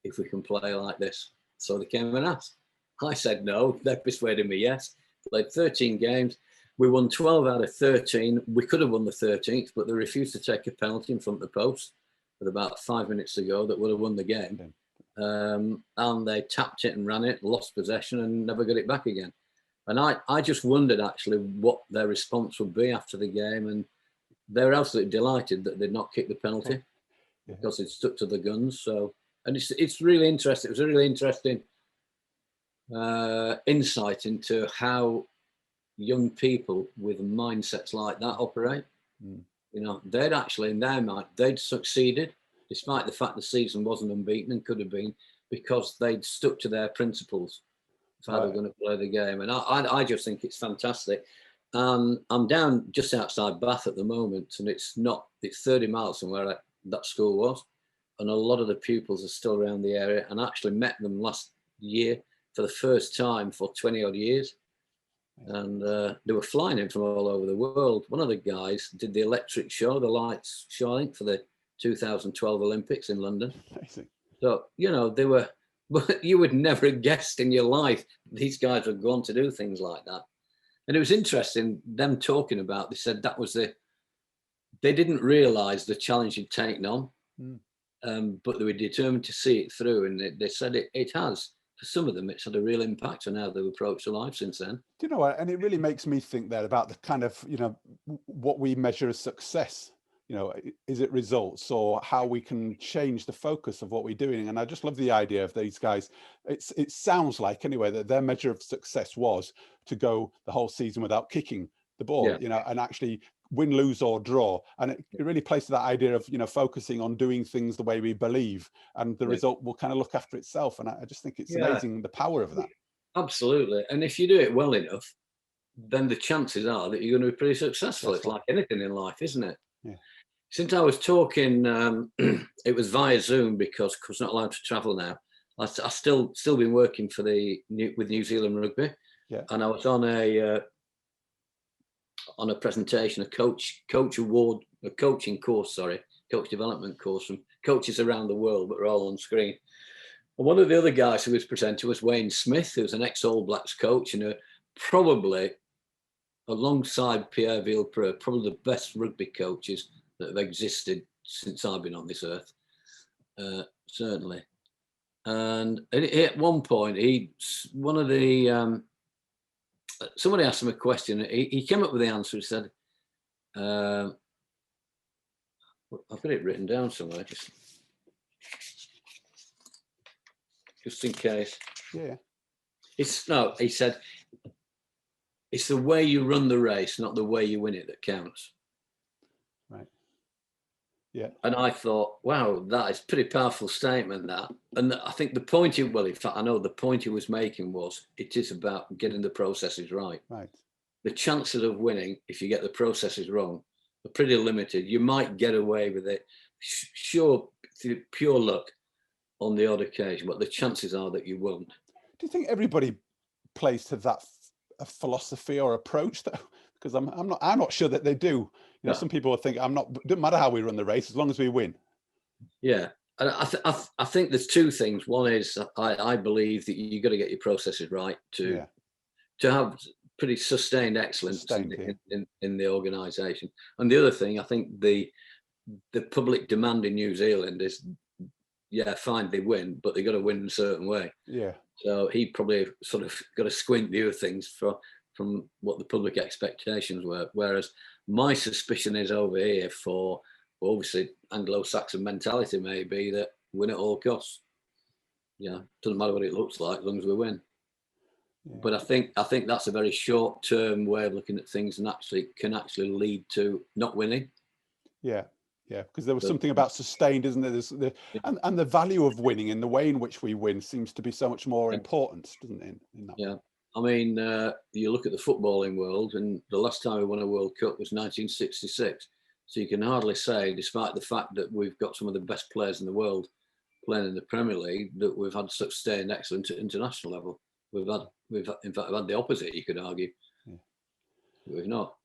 Speaker 2: if we can play like this. So they came and asked. I said no. They persuaded me yes. Played 13 games. We won 12 out of 13. We could have won the 13th, but they refused to take a penalty in front of the post with about 5 minutes to go that would have won the game. And they tapped it and ran it, lost possession, and never got it back again. And I just wondered actually what their response would be after the game, and they were absolutely delighted that they'd not kicked the penalty because it stuck to the guns. So, and it's really interesting. It was a really interesting insight into how young people with mindsets like that operate. You know, they'd actually, in their mind, they'd succeeded despite the fact the season wasn't unbeaten and could have been, because they'd stuck to their principles of how they're going to play the game. And I just think it's fantastic. I'm down just outside Bath at the moment, and it's 30 miles from where that school was. And a lot of the pupils are still around the area, and I actually met them last year for the first time for 20 odd years. And they were flying in from all over the world. One of the guys did the electric show, the lights show, I think, for the 2012 Olympics in London.
Speaker 1: Amazing.
Speaker 2: So, you know, they were, but you would never have guessed in your life these guys would go on to do things like that. And it was interesting, them talking about, they said that was they didn't realise the challenge you'd taken on, but they were determined to see it through. And they said it has. For some of them, it's had a real impact on how they've approached their life since then.
Speaker 1: Do you know what? And it really makes me think there about the kind of, you know, what we measure as success. you know, is it results or how we can change the focus of what we're doing? And I just love the idea of these guys. It sounds like anyway that their measure of success was to go the whole season without kicking the ball, you know, and actually win, lose or draw. And it really plays to that idea of, you know, focusing on doing things the way we believe, and the result will kind of look after itself. And I just think it's amazing the power of that.
Speaker 2: Absolutely. And if you do it well enough, then the chances are that you're going to be pretty successful. It's like anything in life, isn't it?
Speaker 1: Yeah.
Speaker 2: Since I was talking, it was via Zoom because I was not allowed to travel now. I still been working for with New Zealand Rugby, and I was on a presentation, a coaching course, coach development course from coaches around the world, but we're all on screen. And one of the other guys who was presenting was Wayne Smith, who was an ex-All Blacks coach and probably, alongside Pierre Villepreux, probably the best rugby coaches that have existed since I've been on this earth, certainly. And at one point, somebody asked him a question. He came up with the answer. He said, I've got it written down somewhere, just in case.
Speaker 1: Yeah.
Speaker 2: He said, it's the way you run the race, not the way you win it, that counts.
Speaker 1: Right. Yeah.
Speaker 2: And I thought, wow, that is a pretty powerful statement, that. And I think the point in fact, I know the point he was making was, it is about getting the processes right.
Speaker 1: Right. The
Speaker 2: chances of winning, if you get the processes wrong, are pretty limited. You might get away with it, sure, through pure luck on the odd occasion, but the chances are that you won't.
Speaker 1: Do you think everybody plays to that philosophy or approach, though? Because I'm not sure that they do. You know, some people think doesn't matter how we run the race as long as we win.
Speaker 2: Yeah, and I think there's two things. One is I believe that you got to get your processes right to have pretty sustained excellence in the organisation. And the other thing, I think the public demand in New Zealand is, fine, they win, but they got to win in a certain way. Yeah. So he probably sort of got a squint view of things from what the public expectations were. Whereas my suspicion is over here for, obviously, Anglo-Saxon mentality maybe, that win at all costs. Doesn't matter what it looks like as long as we win. Yeah. But I think that's a very short-term way of looking at things, and can actually lead to not winning. Yeah. Yeah, because there was something about sustained, isn't there? And the value of winning and the way in which we win seems to be so much more important, doesn't it? In that way? I mean, you look at the footballing world, and the last time we won a World Cup was 1966. So you can hardly say, despite the fact that we've got some of the best players in the world playing in the Premier League, that we've had sustained excellence at international level. We've in fact had the opposite, you could argue. Yeah. We've not.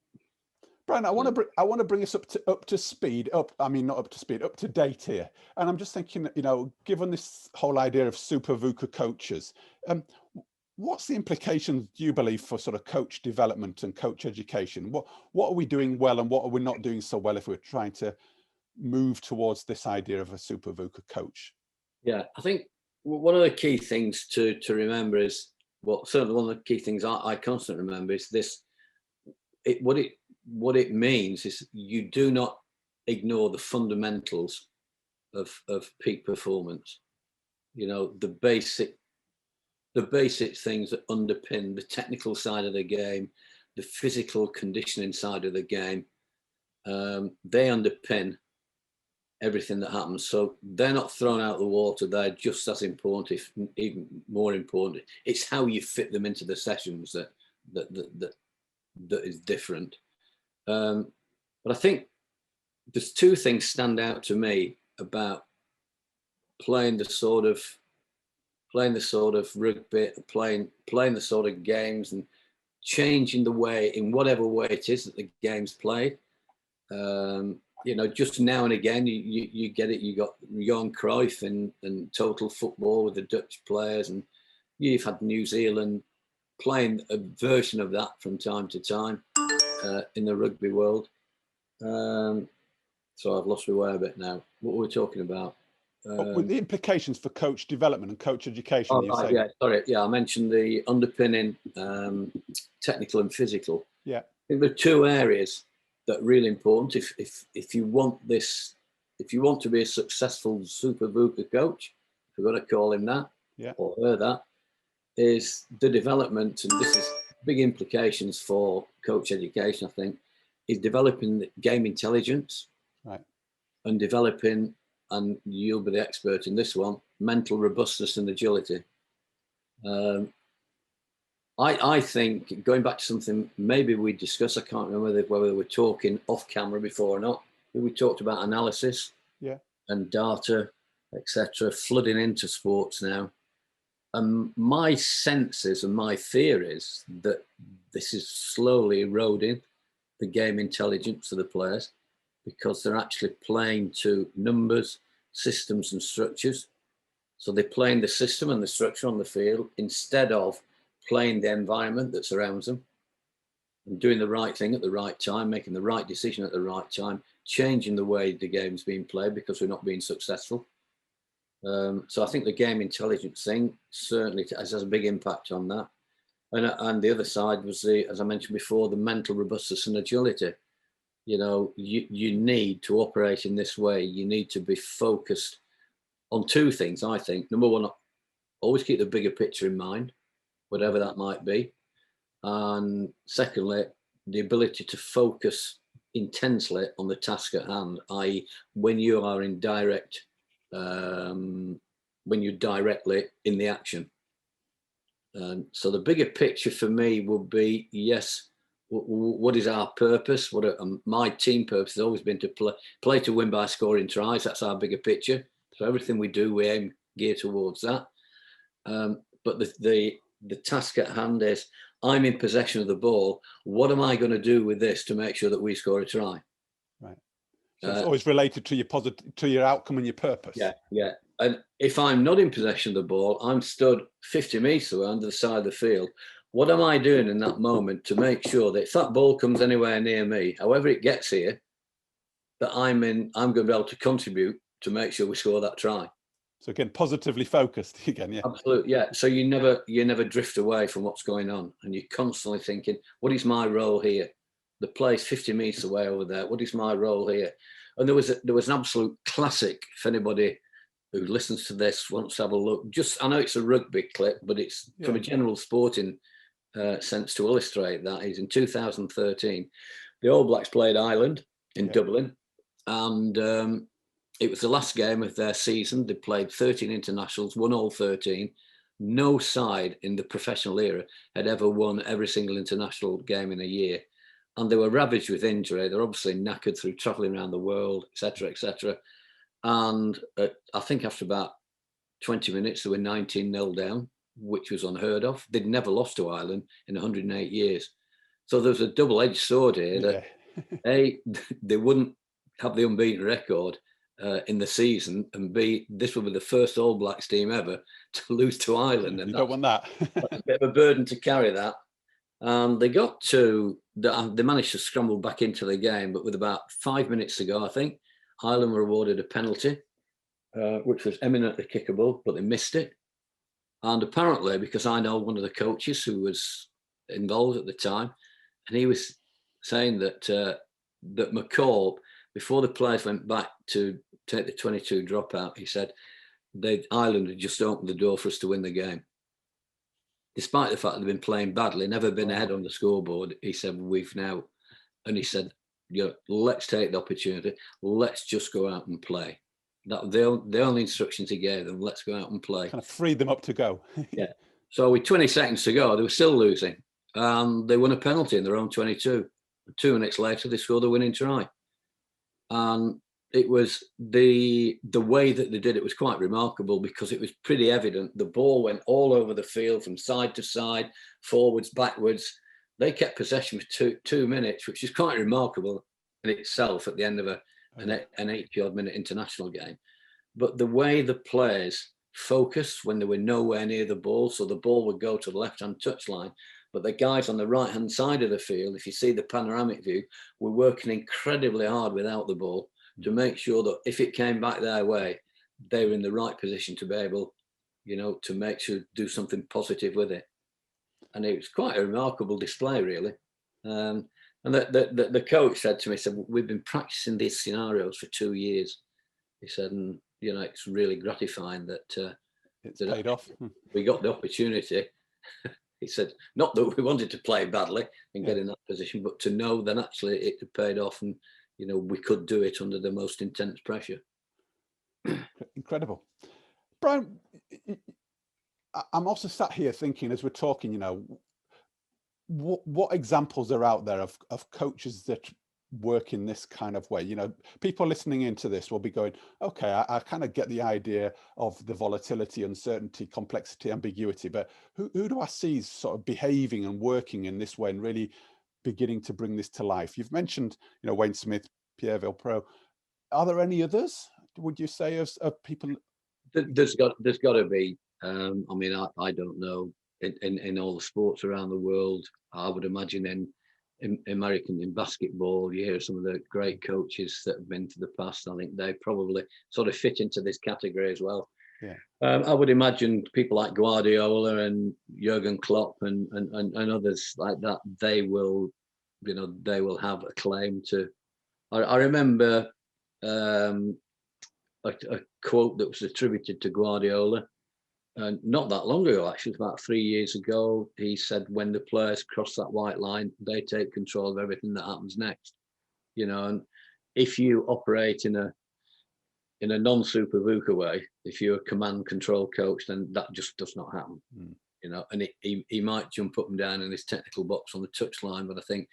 Speaker 2: Brian, I want to bring us up to date here. And I'm just thinking, you know, given this whole idea of super VUCA coaches, what's the implications, do you believe, for sort of coach development and coach education? What are we doing well and what are we not doing so well if we're trying to move towards this idea of a super VUCA coach? Yeah, I think one of the key things to remember is, certainly one of the key things I constantly remember is this. What it means is you do not ignore the fundamentals of peak performance. You know, the basic things that underpin the technical side of the game, the physical conditioning side of the game, they underpin everything that happens. So they're not thrown out of the water. They're just as important, if even more important. It's how you fit them into the sessions that is different. But I think there's two things stand out to me about playing the sort of rugby, playing the sort of games, and changing the way, in whatever way it is that the game's played. You know, just now and again, you get it. You got Johan Cruyff and total football with the Dutch players, and you've had New Zealand playing a version of that from time to time in the rugby world. So I've lost my way a bit now. What were we talking about? With the implications for coach development and coach education. I mentioned the underpinning technical and physical. Yeah. I think there are two areas that are really important if you want this, if you want to be a successful Super VUCA coach, if we're going to call him that, or her that, is the development, and this is big implications for coach education, I think, is developing game intelligence,
Speaker 1: right,
Speaker 2: and developing, and you'll be the expert in this one, mental robustness and agility. I think, going back to something maybe we discussed, I can't remember whether we were talking off camera before or not, but we talked about analysis and data, etc., flooding into sports now. And my sense is, and my fear is, that this is slowly eroding the game intelligence of the players, because they're actually playing to numbers, systems and structures. So they're playing the system and the structure on the field instead of playing the environment that surrounds them, and doing the right thing at the right time, making the right decision at the right time, changing the way the game's being played because we're not being successful. So I think the game intelligence thing certainly has a big impact on that. And the other side was as I mentioned before, the mental robustness and agility. You know, you need to operate in this way. You need to be focused on two things, I think. Number one, always keep the bigger picture in mind, whatever that might be. And secondly, the ability to focus intensely on the task at hand, i.e. when you are in direct, when you're directly in the action. So the bigger picture for me would be, yes, what is our purpose? My team purpose has always been to play to win by scoring tries. That's our bigger picture. So everything we do, we aim gear towards that. But the task at hand is, I'm in possession of the ball. What am I going to do with this to make sure that we score a try?
Speaker 1: Right. So it's always related to your outcome and your purpose.
Speaker 2: Yeah. And if I'm not in possession of the ball, I'm stood 50 metres away under the side of the field. What am I doing in that moment to make sure that if that ball comes anywhere near me, however it gets here, that I'm going to be able to contribute to make sure we score that try?
Speaker 1: So again, positively focused again, yeah.
Speaker 2: Absolutely, yeah. So you never drift away from what's going on, and you're constantly thinking, what is my role here? The play's 50 metres away over there. What is my role here? And there was an absolute classic, if anybody who listens to this wants to have a look. I know it's a rugby clip, but it's from a general sporting sense to illustrate that. Is in 2013, the All Blacks played Ireland in Dublin, and it was the last game of their season. They played 13 internationals, won all 13. No side in the professional era had ever won every single international game in a year. And they were ravaged with injury. They're obviously knackered through travelling around the world, etc., etc. And I think after about 20 minutes, they were 19-0 down, which was unheard of. They'd never lost to Ireland in 108 years. So there was a double-edged sword here that, A, they wouldn't have the unbeaten record in the season, and B, this will be the first All Blacks team ever to lose to Ireland. And
Speaker 1: you don't want that.
Speaker 2: That's a bit of a burden to carry that. And they managed to scramble back into the game, but with about 5 minutes to go, I think, Ireland were awarded a penalty, which was eminently kickable, but they missed it. And apparently, because I know one of the coaches who was involved at the time, and he was saying that that McCall, before the players went back to take the 22 dropout, he said, Ireland had just opened the door for us to win the game. Despite the fact they've been playing badly, never been ahead on the scoreboard, he said, and he said, let's take the opportunity. Let's just go out and play. That the only instructions he gave them, let's go out and play.
Speaker 1: Kind of freed them up to go.
Speaker 2: Yeah. So with 20 seconds to go, they were still losing. And they won a penalty in their own 22. 2 minutes later, they scored the winning try. And it was the way that they did it was quite remarkable, because it was pretty evident. The ball went all over the field from side to side, forwards, backwards. They kept possession for 2 minutes, which is quite remarkable in itself at the end of an 80-odd minute international game. But the way the players focused when they were nowhere near the ball, so the ball would go to the left-hand touchline, but the guys on the right-hand side of the field, if you see the panoramic view, were working incredibly hard without the ball to make sure that if it came back their way, they were in the right position to be able, to make sure do something positive with it. And it was quite a remarkable display, really. And And the coach said to me, he said, we've been practicing these scenarios for 2 years. He said, and you know, it's really gratifying that
Speaker 1: it's paid off.
Speaker 2: We got the opportunity. He said, not that we wanted to play badly and get in that position, but to know that actually it had paid off, and you know, we could do it under the most intense pressure.
Speaker 1: Incredible. Brian, I'm also sat here thinking, as we're talking, you know, what examples are out there of coaches that work in this kind of way? You know, people listening into this will be going, okay, I kind of get the idea of the volatility, uncertainty, complexity, ambiguity, but who do I see sort of behaving and working in this way and really beginning to bring this to life? You've mentioned, you know, Wayne Smith, Pierre Villepro. Are there any others, would you say, of people?
Speaker 2: There's got to be. I mean, I don't know. In all the sports around the world, I would imagine in American, in basketball, you hear some of the great coaches that have been to the past. I think they probably sort of fit into this category as well.
Speaker 1: Yeah.
Speaker 2: I would imagine people like Guardiola and Jurgen Klopp and others like that, they will, you know, they will have a claim to. I remember a quote that was attributed to Guardiola. Not that long ago, actually, about 3 years ago, he said, when the players cross that white line, they take control of everything that happens next. You know, and if you operate in a non-super VUCA way, if you're a command control coach, then that just does not happen. You know, and he might jump up and down in his technical box on the touchline, but I think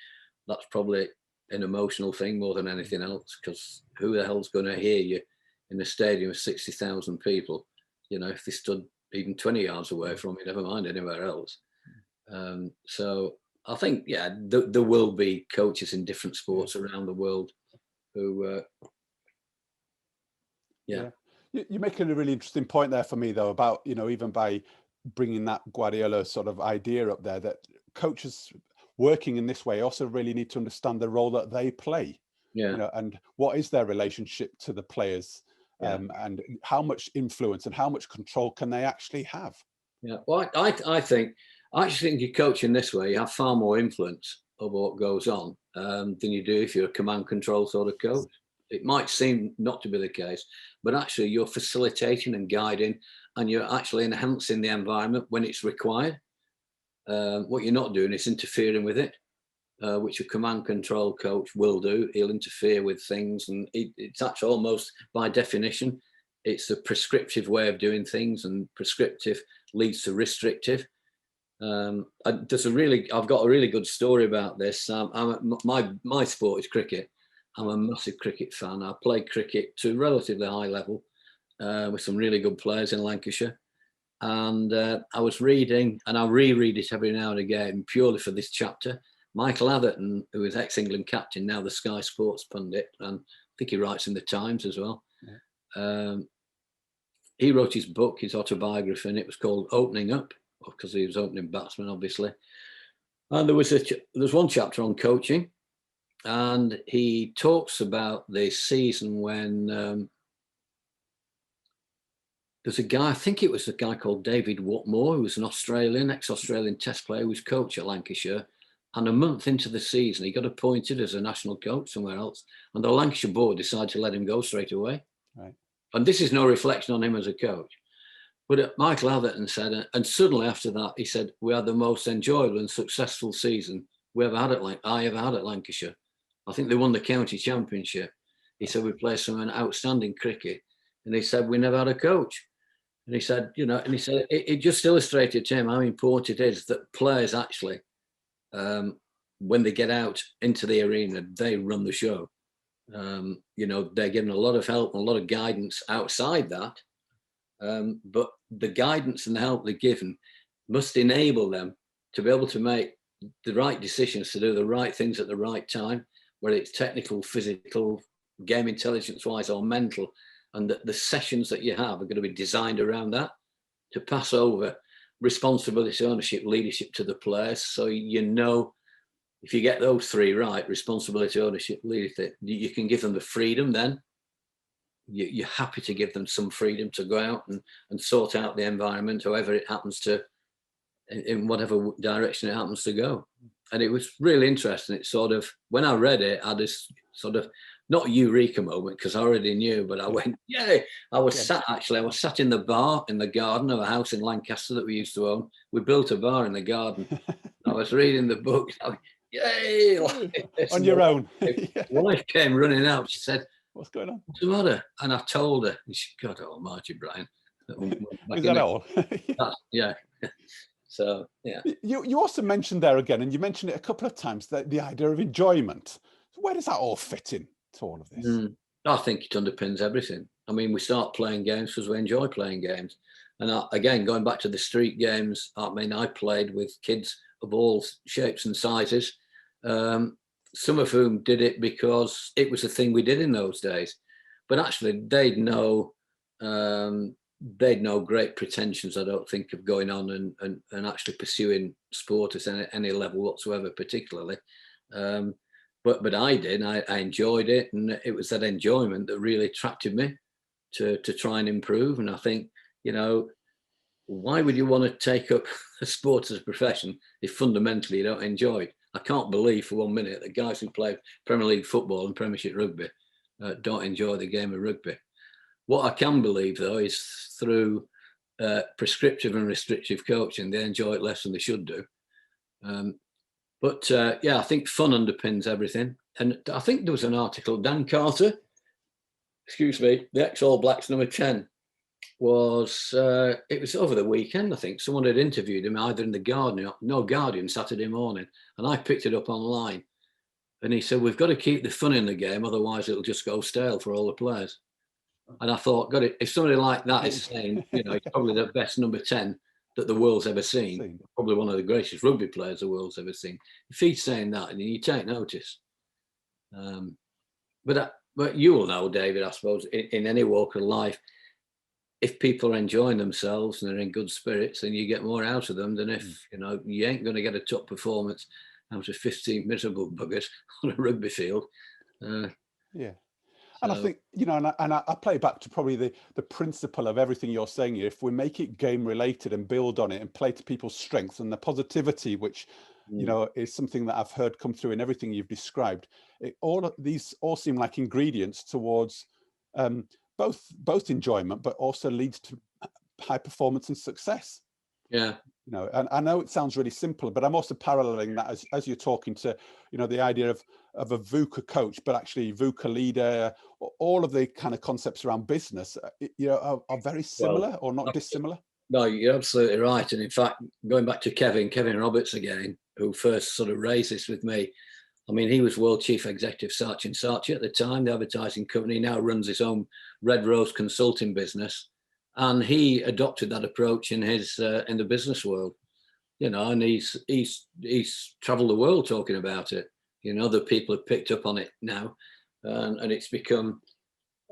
Speaker 2: that's probably an emotional thing more than anything else, because who the hell's going to hear you in a stadium of 60,000 people? You know, if they stood even 20 yards away from you, never mind anywhere else. So I think, yeah, there will be coaches in different sports around the world who,
Speaker 1: You're making a really interesting point there for me, though, about, you know, even by bringing that Guardiola sort of idea up there, that coaches working in this way also really need to understand the role that they play.
Speaker 2: Yeah.
Speaker 1: You know, and what is their relationship to the players. And how much influence and how much control can they actually have?
Speaker 2: Yeah, well, I actually think you coach in this way, you have far more influence over what goes on than you do if you're a command control sort of coach. It might seem not to be the case, but actually you're facilitating and guiding, and you're actually enhancing the environment when it's required. What you're not doing is interfering with it, which a command control coach will do. He'll interfere with things, and it's actually almost by definition, it's a prescriptive way of doing things, and prescriptive leads to restrictive. I've got a really good story about this. My sport is cricket. I'm a massive cricket fan. I played cricket to a relatively high level with some really good players in Lancashire. And I was reading, and I reread it every now and again, purely for this chapter. Michael Atherton, who is ex-England captain, now the Sky Sports pundit, and I think he writes in the Times as well. Yeah. He wrote his book, his autobiography, and it was called Opening Up, because he was opening batsman, obviously. And there's one chapter on coaching, and he talks about the season when there's a guy, I think it was a guy called David Watmore, who was an ex-Australian test player, who was coach at Lancashire. And a month into the season, he got appointed as a national coach somewhere else. And the Lancashire board decided to let him go straight away.
Speaker 1: Right. And
Speaker 2: this is no reflection on him as a coach. But Michael Atherton said, and suddenly after that, he said, we had the most enjoyable and successful season I ever had at Lancashire. I think they won the county championship. He said, we played some outstanding cricket. And he said, we never had a coach. And he said, you know, and he said, it just illustrated to him how important it is that players actually, when they get out into the arena, they run the show. You know, they're given a lot of help and a lot of guidance outside that. But the guidance and the help they're given must enable them to be able to make the right decisions, to do the right things at the right time, whether it's technical, physical, game intelligence wise, or mental. And that the sessions that you have are going to be designed around that, to pass over responsibility, ownership, leadership to the players. So, you know, if you get those three right, responsibility, ownership, leadership, you can give them the freedom then. You're happy to give them some freedom to go out and sort out the environment, however it happens to, in whatever direction it happens to go. And it was really interesting. It sort of, when I read it, I had this sort of, not eureka moment, because I already knew, but I went, yay. I was sat in the bar in the garden of a house in Lancaster that we used to own. We built a bar in the garden. I was reading the book. I went, yay.
Speaker 1: On your own.
Speaker 2: My wife came running out. She said,
Speaker 1: what's going on?
Speaker 2: What's the matter? And I told her, and she, God almighty, Brian.
Speaker 1: Is that all?
Speaker 2: Yeah. So, yeah.
Speaker 1: You also mentioned there again, and you mentioned it a couple of times, that the idea of enjoyment. So where does that all fit in to all of this?
Speaker 2: I think it underpins everything. I mean, we start playing games because we enjoy playing games. And again, going back to the street games, I mean, I played with kids of all shapes and sizes, some of whom did it because it was a thing we did in those days. But actually, they'd no great pretensions, I don't think, of going on and actually pursuing sport at any level whatsoever, particularly. But I did. I enjoyed it, and it was that enjoyment that really attracted me to try and improve. And I think, why would you want to take up a sport as a profession if fundamentally you don't enjoy it? I can't believe for 1 minute that guys who play Premier League football and Premiership rugby don't enjoy the game of rugby. What I can believe, though, is through prescriptive and restrictive coaching, they enjoy it less than they should do. But I think fun underpins everything. And I think there was an article, Dan Carter, the ex-All Blacks number 10, it was over the weekend, I think. Someone had interviewed him either in the Guardian Saturday morning, and I picked it up online. And he said, we've got to keep the fun in the game, otherwise it'll just go stale for all the players. And I thought, God, if somebody like that is saying, he's probably the best number 10 that the world's ever seen, probably one of the greatest rugby players the world's ever seen. If he's saying that, then you take notice. But you will know, David, I suppose, in any walk of life, if people are enjoying themselves and they're in good spirits, then you get more out of them than if, you ain't going to get a top performance out of 15 miserable buggers on a rugby field.
Speaker 1: And I think, and I play back to probably the principle of everything you're saying here. If we make it game related and build on it and play to people's strengths and the positivity, which, is something that I've heard come through in everything you've described, these all seem like ingredients towards both enjoyment, but also leads to high performance and success.
Speaker 2: Yeah.
Speaker 1: And I know it sounds really simple, but I'm also paralleling that as you're talking to, the idea of a VUCA coach, but actually VUCA leader, all of the kind of concepts around business, are very similar or not dissimilar.
Speaker 2: No, you're absolutely right. And in fact, going back to Kevin Roberts again, who first sort of raised this with me. I mean, he was World Chief Executive Saatchi & Saatchi at the time, the advertising company. He now runs his own Red Rose consulting business. And he adopted that approach in in the business world, and he's traveled the world talking about it. Other people have picked up on it now, and it's become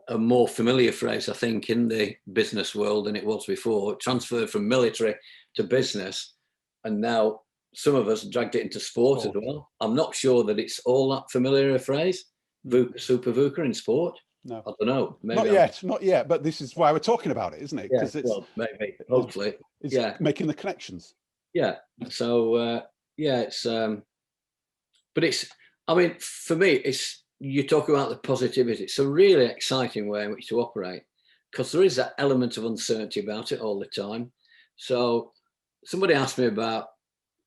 Speaker 2: a more familiar phrase, I think, in the business world than it was before. It transferred from military to business, and now some of us dragged it into sport as well. I'm not sure that it's all that familiar a phrase, VUCA, super VUCA in sport. No, I don't know.
Speaker 1: Maybe not yet. But this is why we're talking about it, isn't it?
Speaker 2: Because maybe, hopefully,
Speaker 1: it's making the connections.
Speaker 2: Yeah. So it's. But it's. I mean, for me, it's. You talk about the positivity. It's a really exciting way in which to operate, because there is that element of uncertainty about it all the time. So somebody asked me about.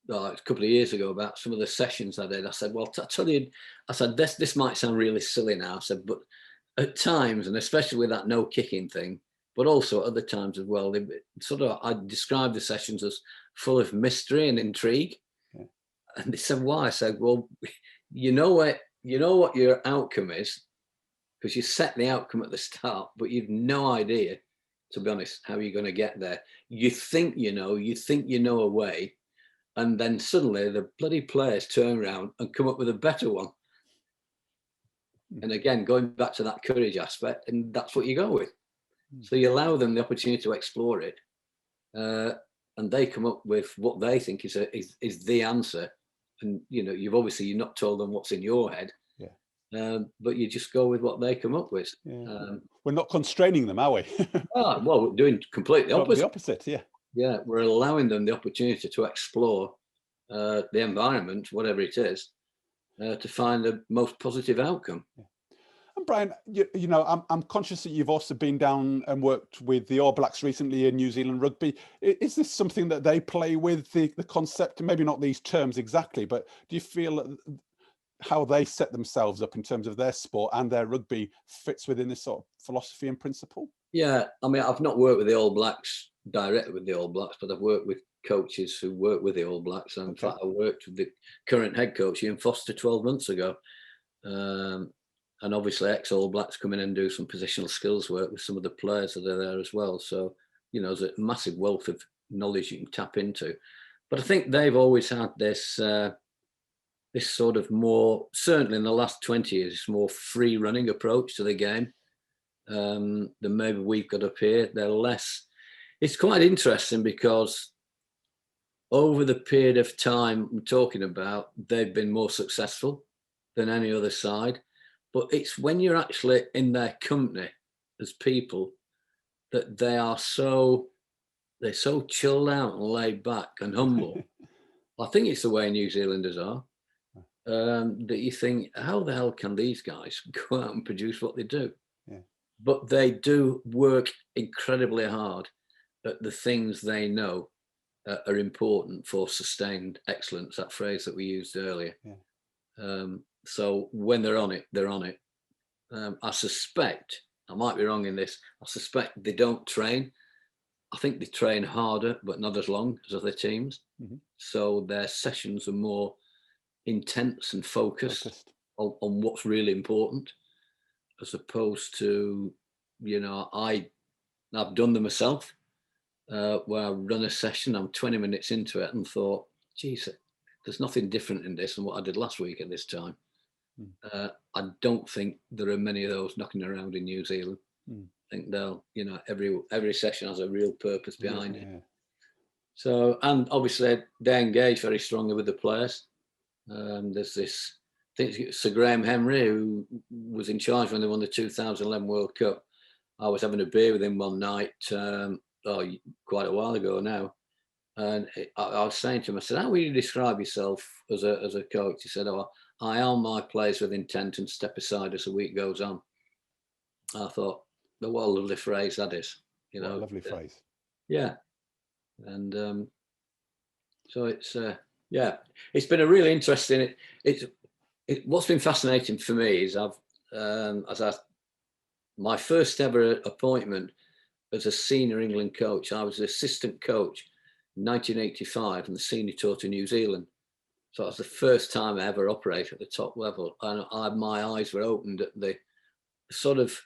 Speaker 2: A couple of years ago about some of the sessions I did. I said, well, I tell you, I said, this might sound really silly now. I said, but at times, and especially with that no kicking thing, but also at other times as well, I described the sessions as full of mystery and intrigue. Yeah. And they said, why? I said, well, you know what your outcome is, because you set the outcome at the start, but you've no idea, to be honest, how you're going to get there. You think you know a way, and then suddenly the bloody players turn around and come up with a better one. And again, going back to that courage aspect, and that's what you go with. So you allow them the opportunity to explore it, and they come up with what they think is the answer. And you're not told them what's in your head, but you just go with what they come up with. Yeah.
Speaker 1: We're not constraining them, are we?
Speaker 2: Well, we're doing completely opposite.
Speaker 1: The opposite, yeah.
Speaker 2: Yeah, we're allowing them the opportunity to explore the environment, whatever it is, to find the most positive outcome.
Speaker 1: Yeah. And Brian, you know, I'm conscious that you've also been down and worked with the All Blacks recently in New Zealand rugby. Is this something that they play with, the concept, maybe not these terms exactly, but do you feel how they set themselves up in terms of their sport and their rugby fits within this sort of philosophy and principle?
Speaker 2: Yeah, I mean, I've not worked with the All Blacks directly with the All Blacks, but I've worked with coaches who work with the All Blacks. And in fact, I worked with the current head coach, Ian Foster, 12 months ago. And obviously ex-All Blacks come in and do some positional skills work with some of the players that are there as well. So, you know, there's a massive wealth of knowledge you can tap into. But I think they've always had this this sort of more, certainly in the last 20 years, more free running approach to the game than maybe we've got up here. They're less, it's quite interesting because over the period of time I'm talking about, they've been more successful than any other side. But it's when you're actually in their company as people that they're so chilled out and laid back and humble. I think it's the way New Zealanders are. That you think, how the hell can these guys go out and produce what they do?
Speaker 1: Yeah.
Speaker 2: But they do work incredibly hard at the things they know are important for sustained excellence, that phrase that we used earlier.
Speaker 1: Yeah.
Speaker 2: So when they're on it, they're on it. I suspect, I might be wrong in this, I suspect they don't train. I think they train harder, but not as long as other teams. Mm-hmm. So their sessions are more intense and focused. On what's really important, as opposed to, you know, I've done them myself, where I run a session, I'm 20 minutes into it and thought, geez, there's nothing different in this than what I did last week at this time. I don't think there are many of those knocking around in New Zealand. I think they'll, you know, every session has a real purpose behind it. So, and obviously they engage very strongly with the players. There's this, I think it's Sir Graham Henry, who was in charge when they won the 2011 World Cup. I was having a beer with him one night, quite a while ago now. And I was saying to him, I said, how would you describe yourself as a coach? He said, oh, I arm my players with intent and step aside as the week goes on. I thought, what a lovely phrase that is. You know,
Speaker 1: lovely phrase.
Speaker 2: Yeah. And so it's, it's been a really interesting, what's been fascinating for me is my first ever appointment as a senior England coach, I was the assistant coach in 1985 and the senior tour to New Zealand. So it was the first time I ever operated at the top level. And my eyes were opened at the sort of,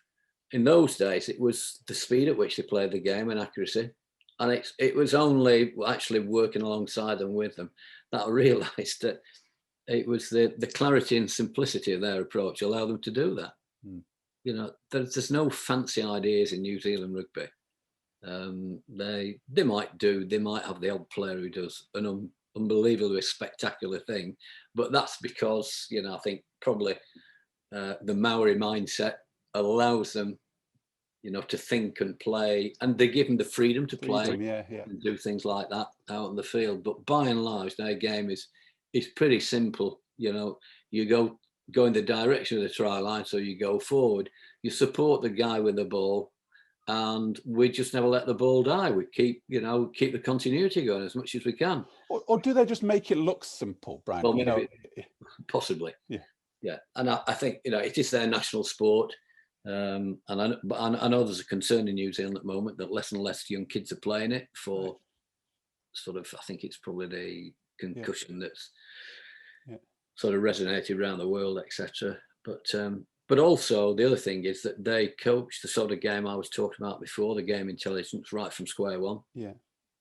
Speaker 2: in those days, it was the speed at which they played the game and accuracy. And it was only actually working alongside them with them that I realised that it was the clarity and simplicity of their approach allowed them to do that. You know, there's no fancy ideas in New Zealand rugby. They might have the odd player who does an unbelievably spectacular thing, but that's because, you know, I think probably the Maori mindset allows them, you know, to think and play, and they give them the freedom to play and do things like that out in the field. But by and large, their game is pretty simple. You know, you go in the direction of the try line, so you go forward, you support the guy with the ball, and we just never let the ball die. We keep the continuity going as much as we can.
Speaker 1: Or do they just make it look simple, Brian?
Speaker 2: Well, maybe, possibly. Yeah. And I think, you know, it is their national sport. And I know there's a concern in New Zealand at the moment that less and less young kids are playing it for sort of, I think it's probably the concussion that's sort of resonated around the world, etc. But also the other thing is that they coach the sort of game I was talking about before, the game intelligence, right from square one. Yeah.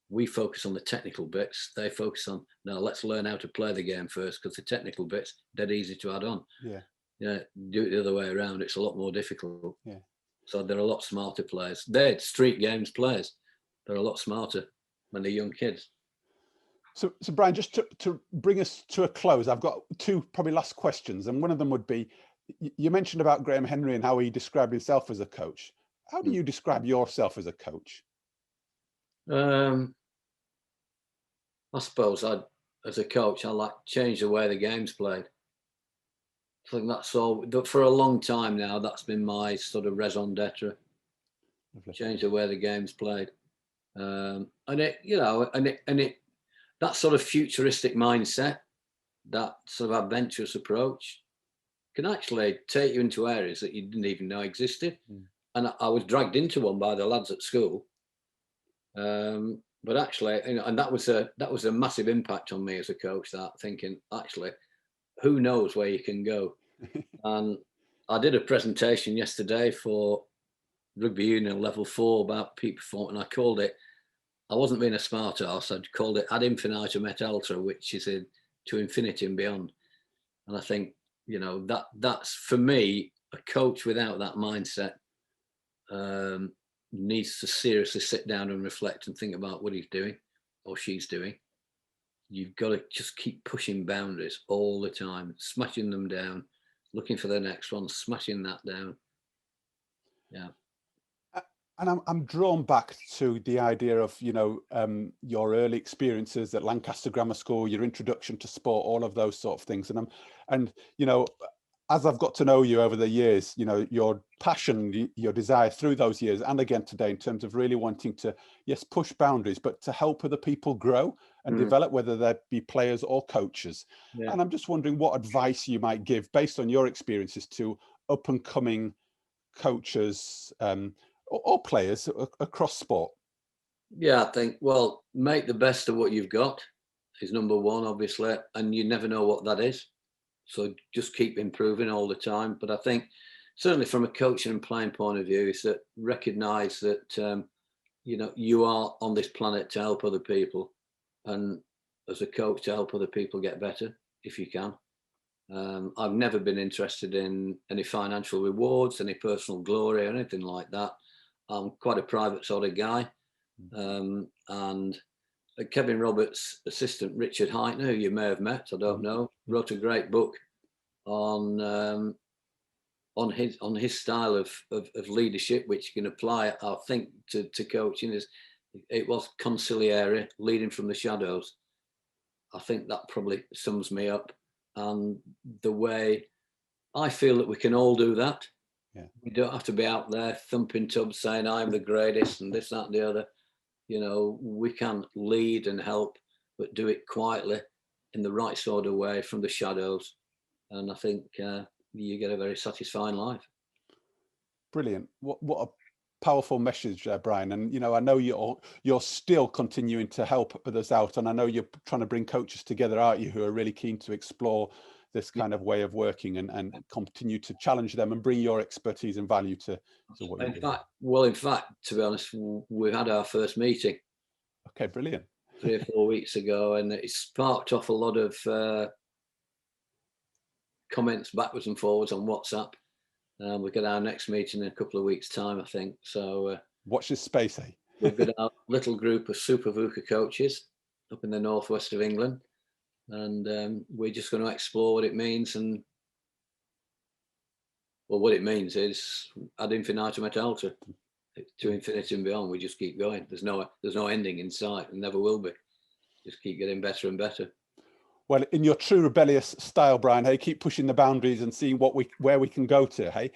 Speaker 2: We focus on the technical bits. They focus on, no, let's learn how to play the game first, because the technical bits, dead easy to add on. Yeah, do it the other way around, it's a lot more difficult. Yeah. So they're a lot smarter players. They're street games players. They're a lot smarter when they're young kids.
Speaker 1: So Brian, just to bring us to a close, I've got two probably last questions. And one of them would be, you mentioned about Graham Henry and how he described himself as a coach. How do you describe yourself as a coach?
Speaker 2: I suppose I'd as a coach, I like to change the way the game's played. I think that's all. For a long time now, that's been my sort of raison d'etre. Change the way the game's played, and it, you know, and it that sort of futuristic mindset, that sort of adventurous approach, can actually take you into areas that you didn't even know existed. And I was dragged into one by the lads at school. But actually, you know, and that was a massive impact on me as a coach. That thinking, actually, who knows where you can go? And I did a presentation yesterday for Rugby Union Level 4 about peak performance, and I called it. I wasn't being a smart ass. I'd called it ad infinitum et ultra, which is to infinity and beyond. And I think, you know, that's for me, a coach without that mindset needs to seriously sit down and reflect and think about what he's doing or she's doing. You've got to just keep pushing boundaries all the time, smashing them down, looking for the next one, smashing that down. Yeah.
Speaker 1: And I'm drawn back to the idea of, you know, your early experiences at Lancaster Grammar School, your introduction to sport, all of those sort of things. And you know, as I've got to know you over the years, you know, your passion, your desire through those years, and again today, in terms of really wanting to, yes, push boundaries, but to help other people grow and develop, whether they be players or coaches.
Speaker 2: Yeah.
Speaker 1: And I'm just wondering what advice you might give based on your experiences to up and coming coaches or players across sport.
Speaker 2: Yeah, I think, well, make the best of what you've got is number one, obviously, and you never know what that is. So just keep improving all the time. But I think certainly from a coaching and playing point of view is that recognize that, you know, you are on this planet to help other people. And as a coach, to help other people get better if you can. I've never been interested in any financial rewards, any personal glory or anything like that. I'm quite a private sort of guy. And Kevin Roberts' assistant, Richard Heitner, who you may have met, I don't know, wrote a great book on his style of leadership, which you can apply, I think, to coaching. It was conciliary, leading from the shadows. I think that probably sums me up. And the way I feel that we can all do that. Yeah. You don't have to be out there thumping tubs saying I'm the greatest and this, that, and the other. You know, we can lead and help, but do it quietly in the right sort of way from the shadows. And I think you get a very satisfying life.
Speaker 1: Brilliant. What a powerful message, Brian. And, you know, I know you're still continuing to help others out. And I know you're trying to bring coaches together, aren't you, who are really keen to explore this kind of way of working and continue to challenge them and bring your expertise and value to what you do.
Speaker 2: In fact, to be honest, we had our first meeting.
Speaker 1: Okay, brilliant.
Speaker 2: 3 or 4 weeks ago, and it sparked off a lot of comments backwards and forwards on WhatsApp. We've got our next meeting in a couple of weeks' time, I think. So
Speaker 1: watch this space, eh?
Speaker 2: We've got our little group of super VUCA coaches up in the northwest of England. And we're just going to explore what it means. And well, what it means is ad infinitum et ultra, to infinity and beyond. We just keep going. There's no ending in sight, and never will be. Just keep getting better and better.
Speaker 1: Well, in your true rebellious style, Brian, hey, keep pushing the boundaries and seeing where we can go to, hey.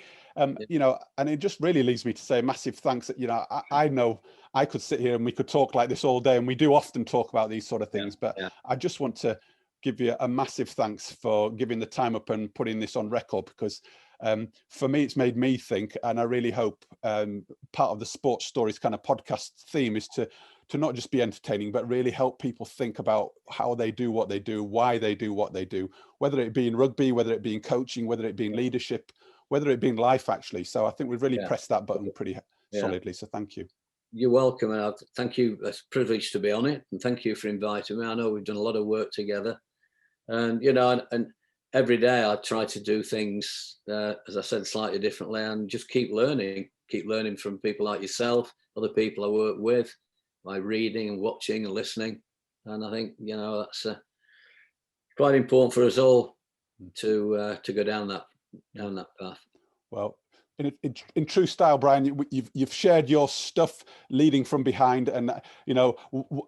Speaker 1: You know, and it just really leads me to say massive thanks. You know, I know I could sit here and we could talk like this all day, and we do often talk about these sort of things, but I just want to give you a massive thanks for giving the time up and putting this on record, because for me, it's made me think, and I really hope part of the Sports Stories kind of podcast theme is to not just be entertaining, but really help people think about how they do what they do, why they do what they do, whether it be in rugby, whether it be in coaching, whether it be in leadership, whether it be in life, actually. So I think we've really pressed that button pretty solidly. So thank you.
Speaker 2: You're welcome. And thank you. It's a privilege to be on it. And thank you for inviting me. I know we've done a lot of work together. And, you know, and every day I try to do things, as I said, slightly differently, and just keep learning from people like yourself, other people I work with, by reading and watching and listening. And I think, you know, that's quite important for us all to go down that path.
Speaker 1: Well, in true style, Brian, you've shared your stuff leading from behind, and you know,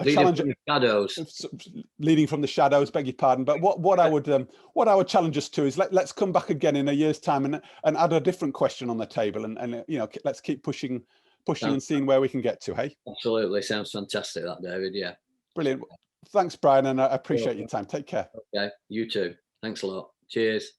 Speaker 1: a challenge
Speaker 2: from the shadows.
Speaker 1: Leading from the shadows. Beg your pardon, but what I would challenge us to is let's come back again in a year's time and add a different question on the table, and you know, let's keep pushing and seeing where we can get to. Hey,
Speaker 2: absolutely, sounds fantastic, that, David. Yeah,
Speaker 1: brilliant. Thanks, Brian, and I appreciate your time. Take care.
Speaker 2: Okay, you too. Thanks a lot. Cheers.